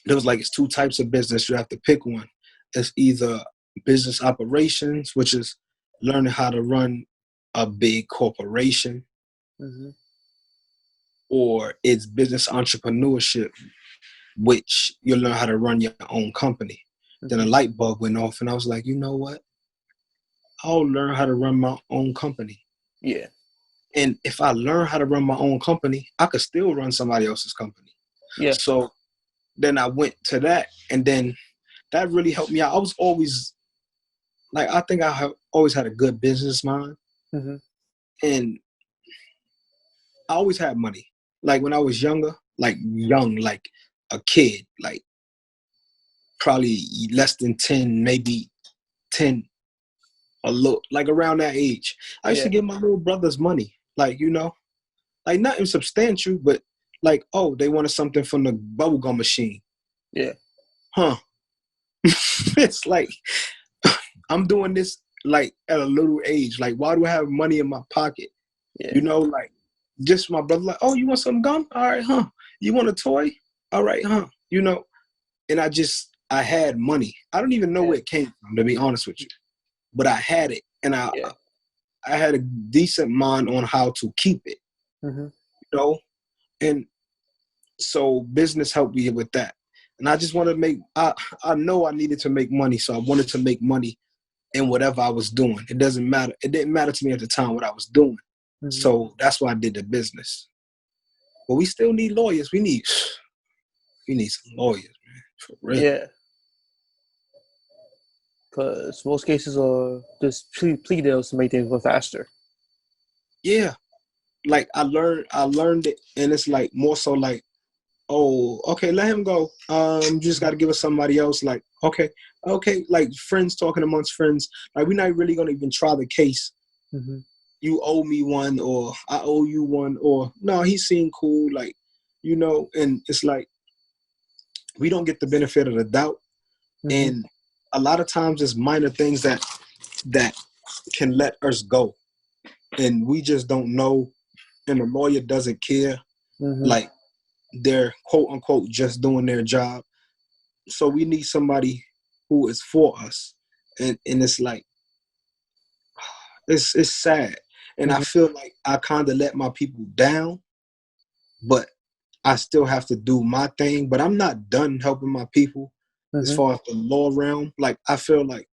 there was it's two types of business. You have to pick one. It's either business operations, which is learning how to run a big corporation, or it's business entrepreneurship, which you learn how to run your own company. Then a light bulb went off, and I was like, you know what? I'll learn how to run my own company. Yeah. And if I learn how to run my own company, I could still run somebody else's company. Yeah. So then I went to that, and then that really helped me out. I was always I think I have always had a good business mind, and I always had money. When I was younger, young, a kid, probably less than 10, maybe 10, a little, like around that age. I used to give my little brothers money, like, you know, like nothing substantial, but like, oh, they wanted something from the bubblegum machine. Yeah. Huh. It's like, I'm doing this like at a little age. Like, why do I have money in my pocket? Yeah. You know, like just my brother, like, oh, you want some gum? All right, huh? You want a toy? All right, huh? You know, and I had money. I don't even know where it came from, to be honest with you. But I had it, and I had a decent mind on how to keep it. Mm-hmm. You know, and so business helped me with that. And I just wanted to make. I know I needed to make money, so I wanted to make money in whatever I was doing. It doesn't matter. It didn't matter to me at the time what I was doing. Mm-hmm. So that's why I did the business. But we still need lawyers. We need some lawyers, man. For real. Yeah. Because most cases are just plea deals to make things go faster. Yeah. Like I learned it, and it's like more so like, oh, okay, let him go. Just got to give us somebody else. Like, okay, like friends talking amongst friends. Like, we're not really gonna even try the case. Mm-hmm. You owe me one, or I owe you one, or no, he seemed cool, like, you know. And it's like we don't get the benefit of the doubt, and a lot of times it's minor things that can let us go, and we just don't know, and the lawyer doesn't care. Like, they're quote unquote just doing their job. So we need somebody who is for us. And it's like, it's sad. And I feel like I kind of let my people down, but I still have to do my thing. But I'm not done helping my people as far as the law realm. Like, I feel like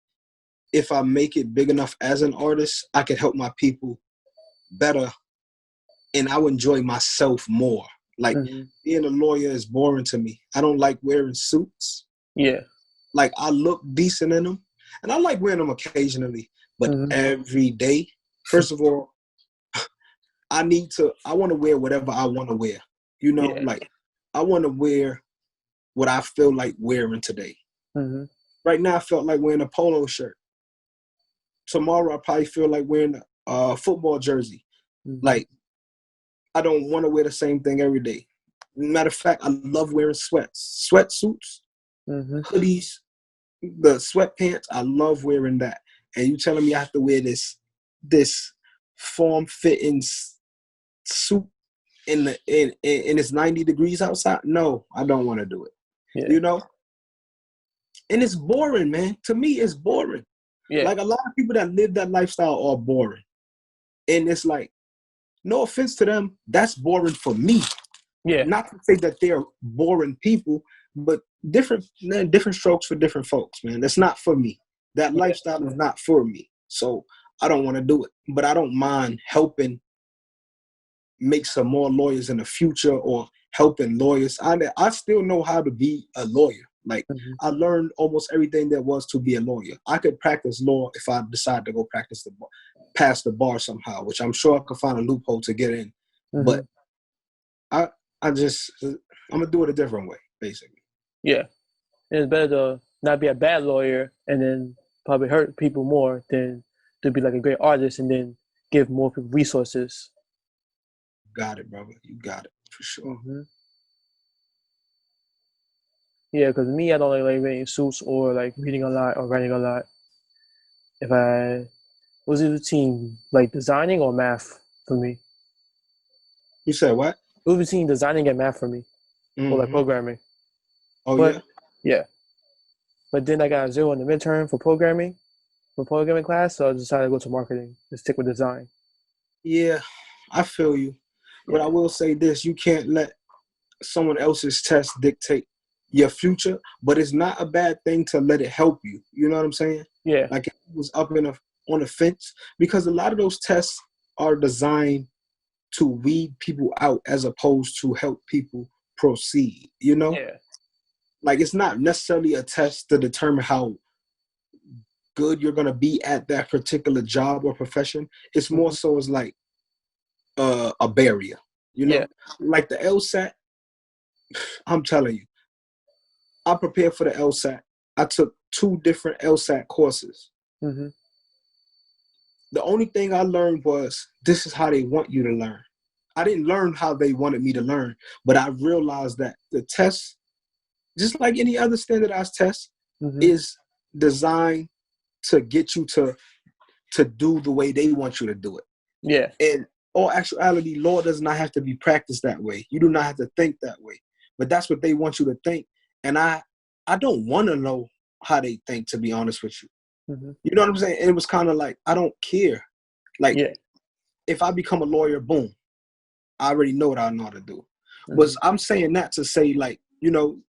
if I make it big enough as an artist, I could help my people better, and I would enjoy myself more. Like, being a lawyer is boring to me. I don't like wearing suits. Yeah. Like, I look decent in them, and I like wearing them occasionally, but every day, first of all, I want to wear whatever I want to wear. You know, like, I want to wear what I feel like wearing today. Right now, I felt like wearing a polo shirt. Tomorrow, I probably feel like wearing a football jersey. Like, I don't want to wear the same thing every day. Matter of fact, I love wearing sweatsuits, hoodies, the sweatpants. I love wearing that. And you telling me I have to wear this form-fitting suit and it's 90 degrees outside? No, I don't want to do it. Yeah. You know? And it's boring, man. To me, it's boring. Yeah. Like, a lot of people that live that lifestyle are boring. And it's like, no offense to them, that's boring for me. Yeah. Not to say that they're boring people, but different strokes for different folks, man. That's not for me. That lifestyle is not for me. So I don't want to do it. But I don't mind helping make some more lawyers in the future, or helping lawyers. I still know how to be a lawyer. Like, I learned almost everything there was to be a lawyer. I could practice law if I decide to go pass the bar somehow, which I'm sure I could find a loophole to get in. But I'm gonna do it a different way, basically. Yeah, and it's better to not be a bad lawyer and then probably hurt people more than to be like a great artist and then give more people resources. Got it, brother. You got it for sure. Yeah, because me, I don't like wearing suits or like reading a lot or writing a lot. What's the routine, like designing or math for me? You said what? It was between designing and math for me, or like programming. Oh, but, yeah. But then I got a 0 in the midterm for programming class, so I decided to go to marketing and stick with design. Yeah, I feel you. But I will say this, you can't let someone else's test dictate your future, but it's not a bad thing to let it help you. You know what I'm saying? Yeah. Like, it was up on the fence, because a lot of those tests are designed to weed people out as opposed to help people proceed, you know? Yeah. Like, it's not necessarily a test to determine how good you're going to be at that particular job or profession. It's more so as like a barrier, you know? Like the LSAT, I'm telling you, I prepared for the LSAT. I took 2 different LSAT courses. the only thing I learned was this is how they want you to learn. I didn't learn how they wanted me to learn, but I realized that the test, just like any other standardized test, is designed to get you to do the way they want you to do it. Yeah. In all actuality, law does not have to be practiced that way. You do not have to think that way. But that's what they want you to think. And I don't want to know how they think, to be honest with you. You know what I'm saying? And it was kind of like, I don't care. Like, if I become a lawyer, boom, I already know what I know how to do. But I'm saying that to say, like, you know,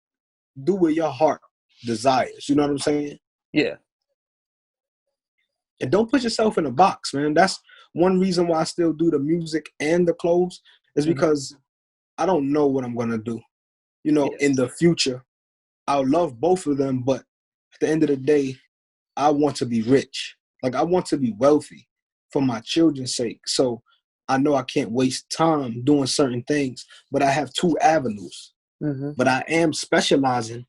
do what your heart desires. You know what I'm saying? Yeah. And don't put yourself in a box, man. That's one reason why I still do the music and the clothes is because I don't know what I'm going to do. You know, in the future, I'll love both of them, but at the end of the day, I want to be rich. Like, I want to be wealthy for my children's sake. So I know I can't waste time doing certain things, but I have two avenues. But I am specializing,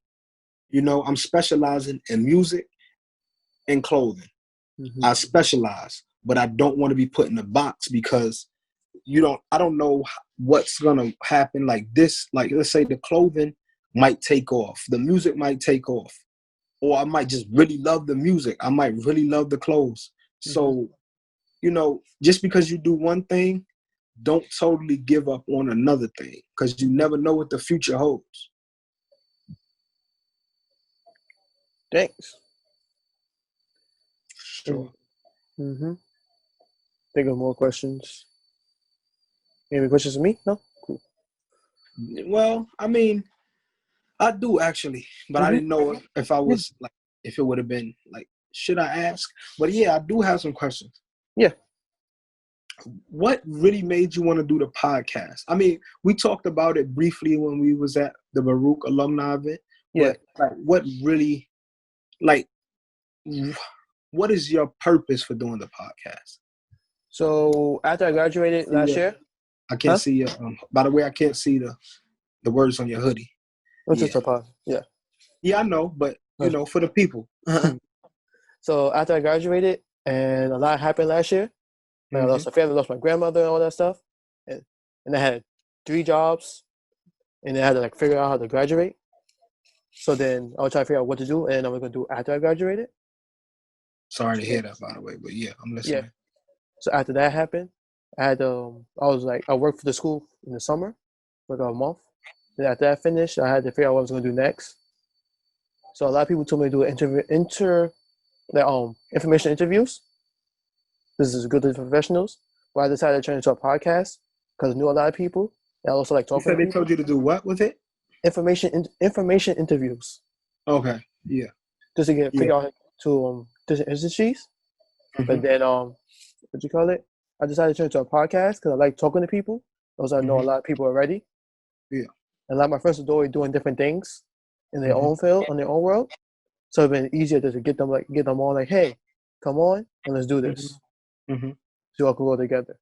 you know, I'm specializing in music and clothing. I specialize, but I don't want to be put in a box because I don't know what's going to happen. Like this, like, let's say the clothing might take off, the music might take off, or I might just really love the music. I might really love the clothes. So, you know, just because you do one thing, don't totally give up on another thing because you never know what the future holds. Thanks. Sure. Think of more questions. Any questions for me? No? Cool. Well, I mean, I do actually, but I didn't know if I was like, if it would have been like, should I ask? But yeah, I do have some questions. Yeah. What really made you want to do the podcast? I mean, we talked about it briefly when we was at the Baruch alumni event. Yeah. But like, what really, like, what is your purpose for doing the podcast? So after I graduated last year, I can't see your. By the way, I can't see the words on your hoodie. What's just a pause? Yeah. Yeah, I know, but you know, for the people. So after I graduated, and a lot happened last year. Like I lost a family, lost my grandmother, and all that stuff, and I had 3 jobs, and I had to like figure out how to graduate. So then I was trying to figure out what to do, and I'm gonna do after I graduated. Sorry to hear that, by the way, but yeah, I'm listening. Yeah. So after that happened, I worked for the school in the summer for like a month. Then after that finished, I had to figure out what I was gonna do next. So a lot of people told me to do information interviews. This is good for professionals. But I decided to turn it into a podcast because I knew a lot of people. And I also like talking. You said they told you to do what with it? Information interviews. Okay. Yeah. Just to figure out to different industries. But then what you call it? I decided to turn it into a podcast because I like talking to people. Because I know a lot of people already. Yeah. And a lot of my friends are always doing different things in their own field, in their own world. So it's been easier to get them on like, hey, come on and let's do this. So all can go together.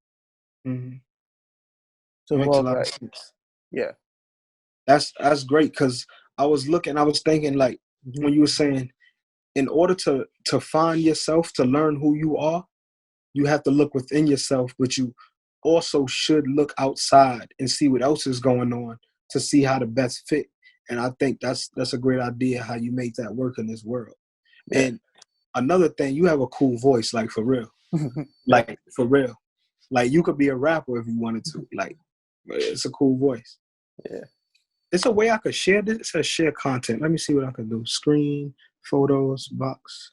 So makes a lot of sense. Yeah. That's great because I was thinking like when you were saying in order to find yourself, to learn who you are, you have to look within yourself, but you also should look outside and see what else is going on to see how to best fit. And I think that's a great idea how you make that work in this world. Yeah. And another thing, you have a cool voice, like for real. Like for real. Like you could be a rapper if you wanted to. Like it's a cool voice. Yeah. It's a way I could share this. It says share content. Let me see what I can do. Screen, photos, box.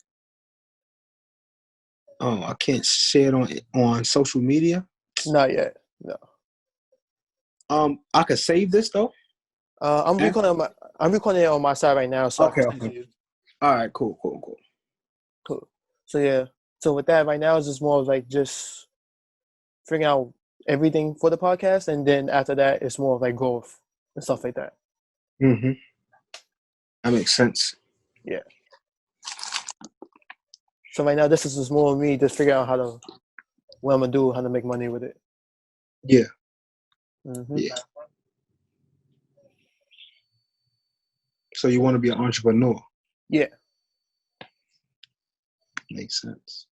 Oh, I can't share it on social media? Not yet. No. I could save this though? I'm recording it on my side right now, so okay. I can send you. All right, cool. Cool. So yeah. So with that right now, it's just more of like just figuring out everything for the podcast, and then after that, it's more of like growth and stuff like that. That makes sense. Yeah. So right now, this is just more of me just figuring out what I'm gonna do, how to make money with it. Yeah. Yeah. So you want to be an entrepreneur? Yeah. Makes sense.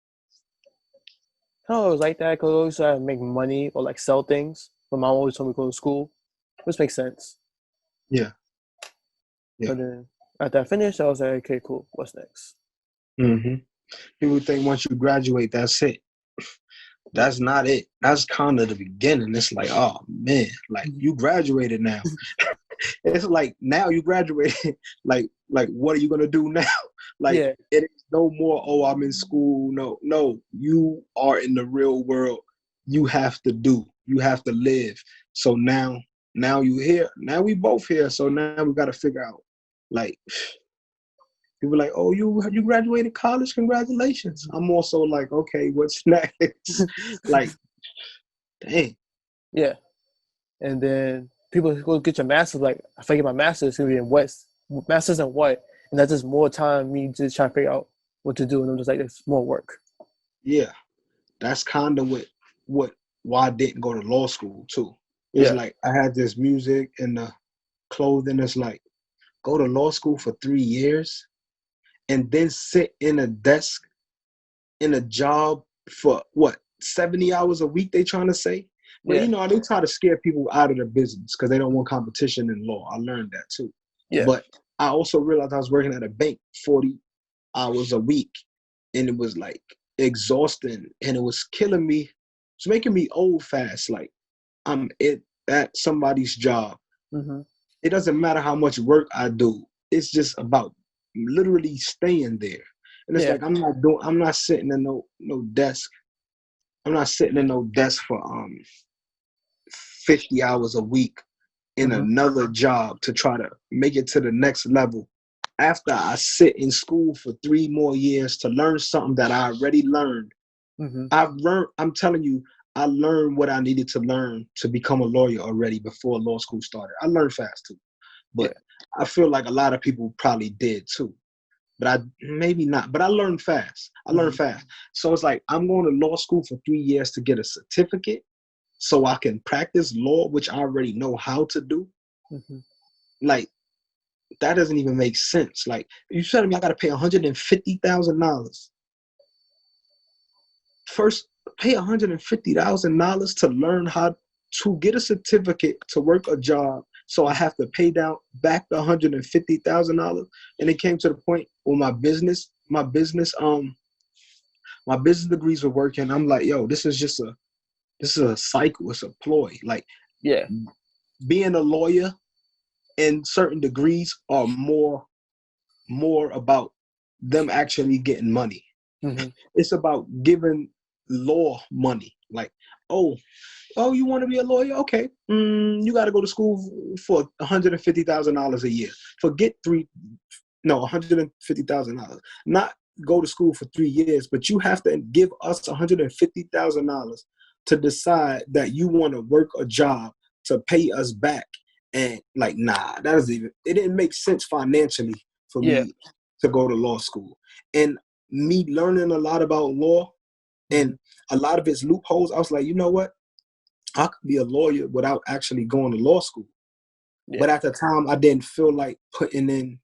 know it was like that because I always try to make money or like sell things. My mom always told me to go to school, which makes sense. Yeah. But then after I finished, I was like, okay, cool. What's next? Mm-hmm. People think once you graduate, that's it. That's not it. That's kind of the beginning. It's like, oh man, like you graduated now. It's like now you graduated. like what are you gonna do now? Like Yeah. it is no more. Oh, I'm in school. No. You are in the real world. You have to do. You have to live. So now you here. Now we both here. So now we got to figure out. Like people like, oh, you graduated college. Congratulations. I'm also like, okay, what's next? Like, dang. Yeah. And then people go get your master's. Like, if I get my master's, it's gonna be in what? Master's in what? And that's just more time me just trying to figure out what to do. And I'm just like, it's more work. Yeah, that's kind of what why I didn't go to law school too. It's Yeah. like I had this music and the clothing. It's like go to law school for 3 years and then sit in a desk in a job for what 70 hours a week. They trying to say, but Yeah. they try to scare people out of the business because they don't want competition in law. I learned that too. Yeah. But I also realized I was working at a bank 40 hours a week, and it was like exhausting, and it was killing me. It's making me old fast. Like I'm at somebody's job. Mm-hmm. It doesn't matter how much work I do. It's just about literally staying there. And it's Yeah. like I'm not sitting in no desk. I'm not sitting in no desk for 50 hours a week in Mm-hmm. another job to try to make it to the next level after I sit in school for 3 more years to learn something that I already learned. Mm-hmm. I'm telling you, I learned what I needed to learn to become a lawyer already before law school started. I learned fast too, but I feel like a lot of people probably did too. But I maybe not. But I learned fast. So it's like I'm going to law school for 3 years to get a certificate so I can practice law, which I already know how to do. Mm-hmm. Like that doesn't even make sense. Like you telling me I got to pay $150,000 first. Pay $150,000 to learn how to get a certificate to work a job. So I have to pay down back the $150,000. And it came to the point where my business degrees were working. I'm like, yo, this is a cycle. It's a ploy. Like Yeah. being a lawyer and certain degrees are more about them actually getting money. Mm-hmm. It's about giving law money. Like, oh, you want to be a lawyer? Okay, you got to go to school for $150,000 a year. Forget $150,000. Not go to school for 3 years, but you have to give us $150,000 to decide that you want to work a job to pay us back. And like, nah, it didn't make sense financially for Yeah. me to go to law school. And me learning a lot about law and a lot of its loopholes, I was like, you know what? I could be a lawyer without actually going to law school. Yeah. But at the time, I didn't feel like putting in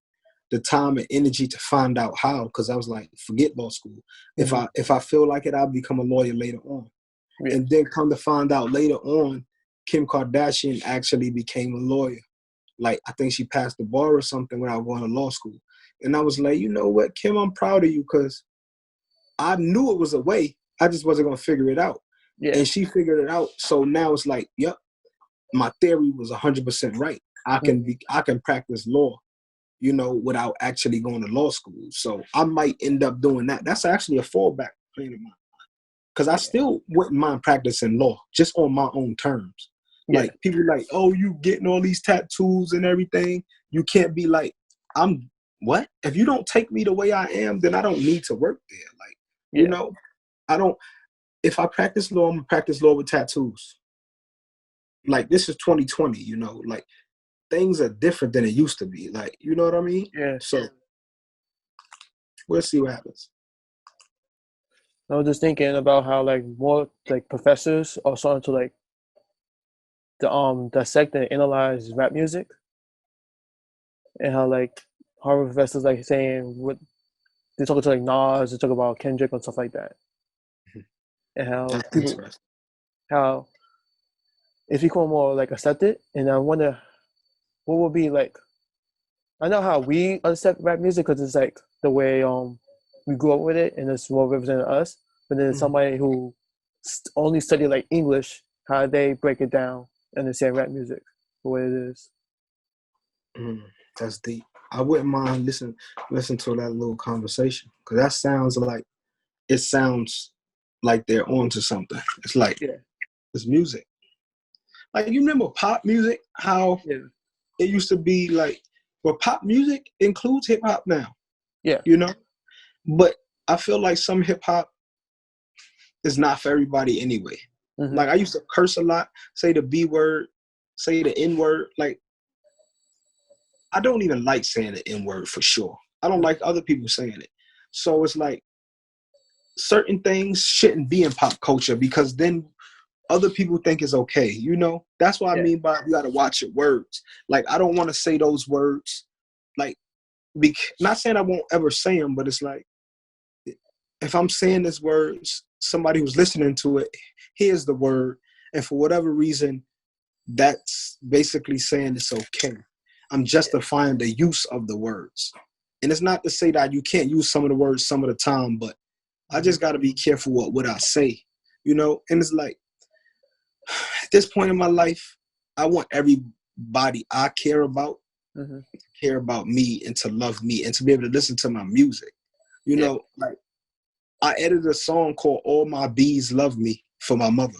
the time and energy to find out how, because I was like, forget law school. If I feel like it, I'll become a lawyer later on. Yeah. And then come to find out later on, Kim Kardashian actually became a lawyer. Like, I think she passed the bar or something without going to law school. And I was like, you know what, Kim, I'm proud of you because I knew it was a way. I just wasn't going to figure it out. Yeah. And she figured it out. So now it's like, yep, my theory was 100% right. I can practice law, without actually going to law school. So I might end up doing that. That's actually a fallback plan of mine. Because I still wouldn't mind practicing law, just on my own terms. Yeah. Like, people like, oh, you getting all these tattoos and everything. You can't be like, what? If you don't take me the way I am, then I don't need to work there. Like, I don't, if I practice law, I'm going to practice law with tattoos. Like, this is 2020, like, things are different than it used to be. Like, you know what I mean? Yeah. So, we'll see what happens. I was just thinking about how like more like professors are starting to like dissect and analyze rap music, and how like Harvard professors like saying what they talk to like Nas, they talk about Kendrick and stuff like that. and how That's people, interesting. how it's become more like accepted. And I wonder what would be like. I know how we accept rap music because it's like the way we grew up with it and it's what represented us. But then somebody who only studied like English, how they break it down and understand rap music for what it is. That's deep. I wouldn't mind listen to that little conversation because that sounds like they're onto something. It's like it's music. Like you remember pop music? How it used to be like, well, pop music includes hip hop now. Yeah. You know, but I feel like some hip hop is not for everybody anyway. Like I used to curse a lot, say the B word, say the N word. Like I don't even like saying the N word for sure. I don't like other people saying it. So it's like certain things shouldn't be in pop culture because then other people think it's okay. You know, that's what I mean by you got to watch your words. Like I don't want to say those words. Like, not saying I won't ever say them, but it's like if I'm saying these words, somebody who's listening to it hears the word, and for whatever reason, that's basically saying it's okay. I'm justifying the use of the words. And it's not to say that you can't use some of the words some of the time, but I just got to be careful what I say, you know? And it's like, at this point in my life, I want everybody I care about to care about me and to love me and to be able to listen to my music. You know, like I edited a song called All My Bees Love Me for my mother.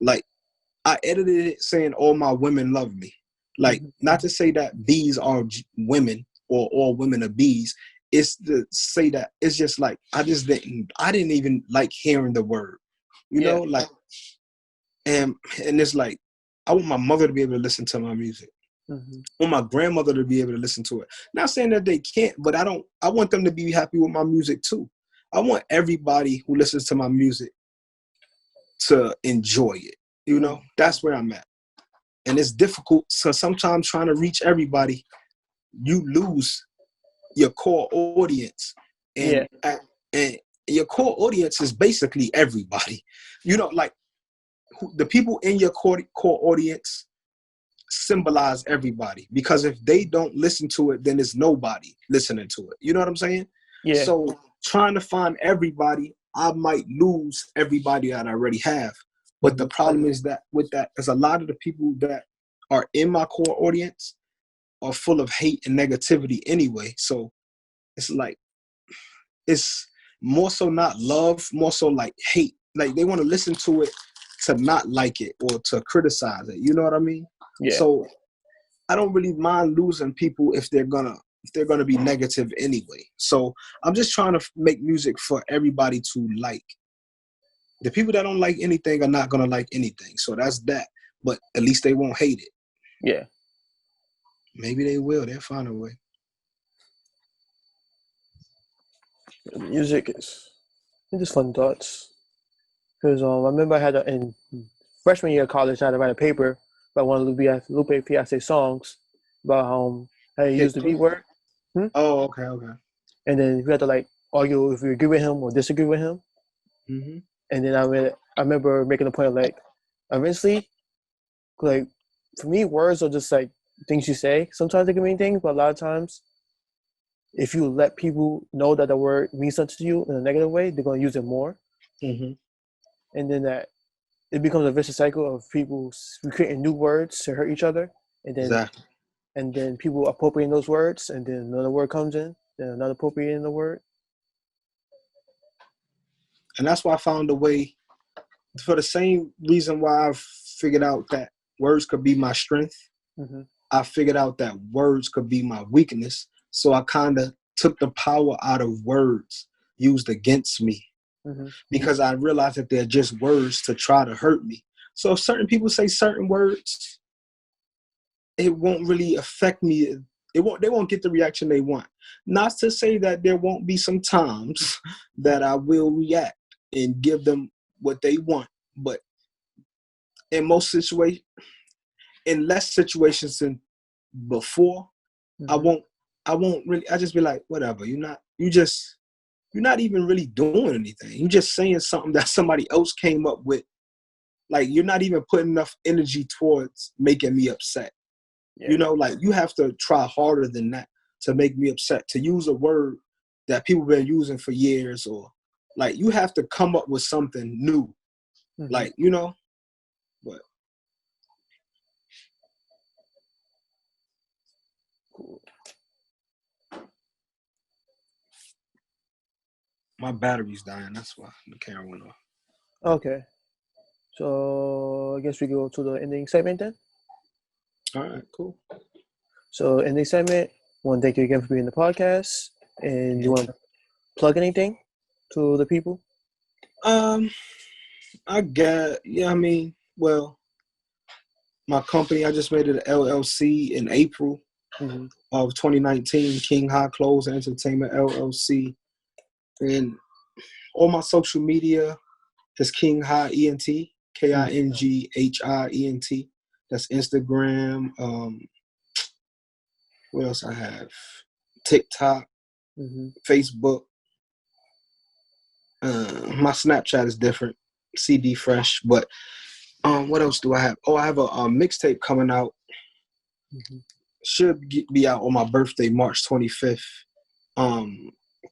Like I edited it saying all my women love me. Like not to say that bees are women or all women are bees. It's to say that it's just like I didn't even like hearing the word. You know, like and it's like I want my mother to be able to listen to my music. I want my grandmother to be able to listen to it. Not saying that they can't, but I want them to be happy with my music too. I want everybody who listens to my music to enjoy it. You know, that's where I'm at. And it's difficult. So sometimes trying to reach everybody, you lose your core audience. And your core audience is basically everybody. You know, like the people in your core audience symbolize everybody. Because if they don't listen to it, then it's nobody listening to it. You know what I'm saying? Yeah. So trying to find everybody, I might lose everybody that I already have. But the problem is that with that, is a lot of the people that are in my core audience are full of hate and negativity anyway. So it's like, it's more so not love, more so like hate. Like they want to listen to it to not like it or to criticize it. You know what I mean? Yeah. So I don't really mind losing people if they're gonna be negative anyway. So I'm just trying to make music for everybody to like. The people that don't like anything are not gonna like anything. So that's that. But at least they won't hate it. Yeah. Maybe they will. They'll find a way. Music is just fun thoughts. Because I remember I had in freshman year of college, I had to write a paper about one of Lupe Fiasco's songs about how he used the B word. Oh, okay. And then we had to like argue if we agree with him or disagree with him. And then I remember making a point of like, eventually, like for me, words are just like things you say. Sometimes they can mean things, but a lot of times, if you let people know that the word means something to you in a negative way, they're going to use it more. And then that it becomes a vicious cycle of people creating new words to hurt each other, and then people appropriating those words, and then another word comes in, then another appropriating the word. And that's why I found a way, for the same reason why I've figured out that words could be my strength. I figured out that words could be my weakness. So I kind of took the power out of words used against me. Because I realized that they're just words to try to hurt me. So if certain people say certain words, it won't really affect me. They won't get the reaction they want. Not to say that there won't be some times that I will react and give them what they want. But in most situations, in less situations than before, I won't really, I just be like, whatever, you just you're not even really doing anything. You're just saying something that somebody else came up with. Like, you're not even putting enough energy towards making me upset. Yeah. You know, like, you have to try harder than that to make me upset. To use a word that people been using for years, or like, you have to come up with something new. Mm-hmm. Like, you know, but Cool. My battery's dying. That's why the camera went off. Okay. So I guess we go to the ending segment then. All right, cool. So ending segment, I want to thank you again for being in the podcast. And you want to plug anything to the people? I get, yeah, I mean, well, my company, I just made it an LLC in April of 2019, King High Clothes and Entertainment LLC. And all my social media is King High ENT, KINGHIENT. That's Instagram. What else I have? TikTok, Facebook. My Snapchat is different, CD Fresh. But what else do I have? Oh, I have a mixtape coming out. Should be out on my birthday, March 25th.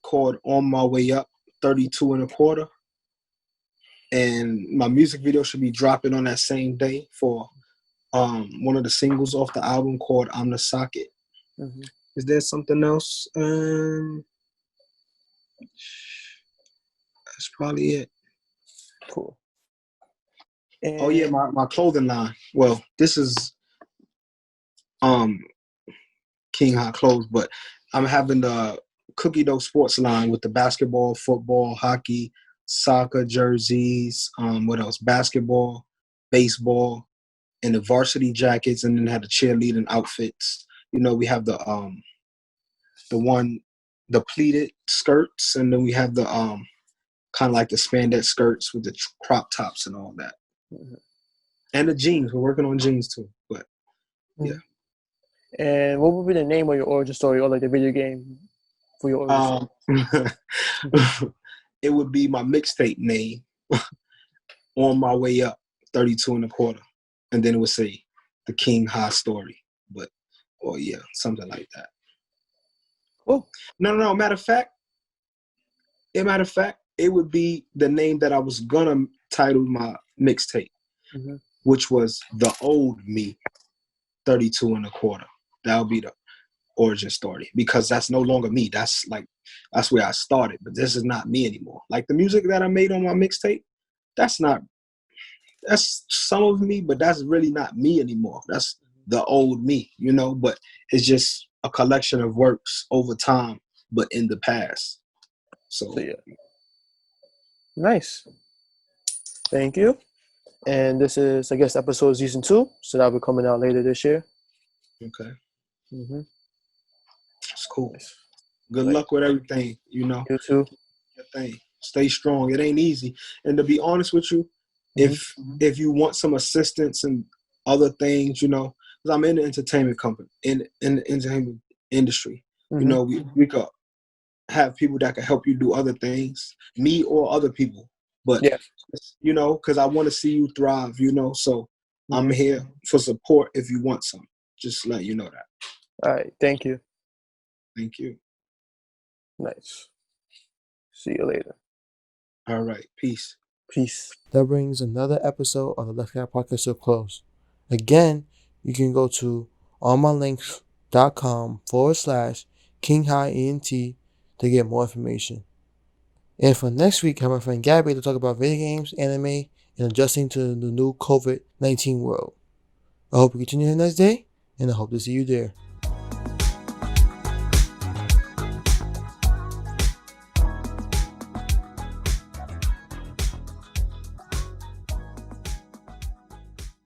Called On My Way Up, 32 and a quarter. And my music video should be dropping on that same day for one of the singles off the album called I'm the Socket. Is there something else? That's probably it. Cool. And oh yeah, my clothing line. Well, this is King High Clothes, but I'm having the Cookie Dough Sports line with the basketball, football, hockey, soccer jerseys. What else? Basketball, baseball, and the varsity jackets, and then had the cheerleading outfits. You know, we have the pleated skirts, and then we have the kind of like the spandex skirts with the crop tops and all that. And the jeans. We're working on jeans too, but yeah. And what would be the name of your origin story, or like the video game for your origin story? It would be my mixtape name, On My Way Up, 32 and a quarter. And then it would say the King High Story. But, or yeah, something like that. Cool. No. Matter of fact, it would be the name that I was gonna title my mixtape, which was The Old Me, 32 and a quarter. That would be the origin story, because that's no longer me. That's where I started, but this is not me anymore. Like the music that I made on my mixtape, that's some of me, but that's really not me anymore. That's the old me, you know, but it's just a collection of works over time, but in the past. So yeah. Nice. Thank you. And this is, I guess, episode season 2, so that'll be coming out later this year. Okay. That's cool. Nice. Good luck with everything, you know. You too. Your thing. Stay strong. It ain't easy. And to be honest with you, if you want some assistance and other things, you know, because I'm in the entertainment company, in the entertainment industry, you know, we could have people that can help you do other things, me or other people. But, you know, because I want to see you thrive, you know, so I'm here for support if you want some. Just let you know that. All right. Thank you. Thank you. Nice. See you later. All right. Peace. Peace. That brings another episode of the Left Guy Podcast to a close. Again, you can go to onmylinks.com/KingHighENT to get more information. And for next week, I have my friend Gabby to talk about video games, anime, and adjusting to the new COVID-19 world. I hope you continue to have a nice day, and I hope to see you there.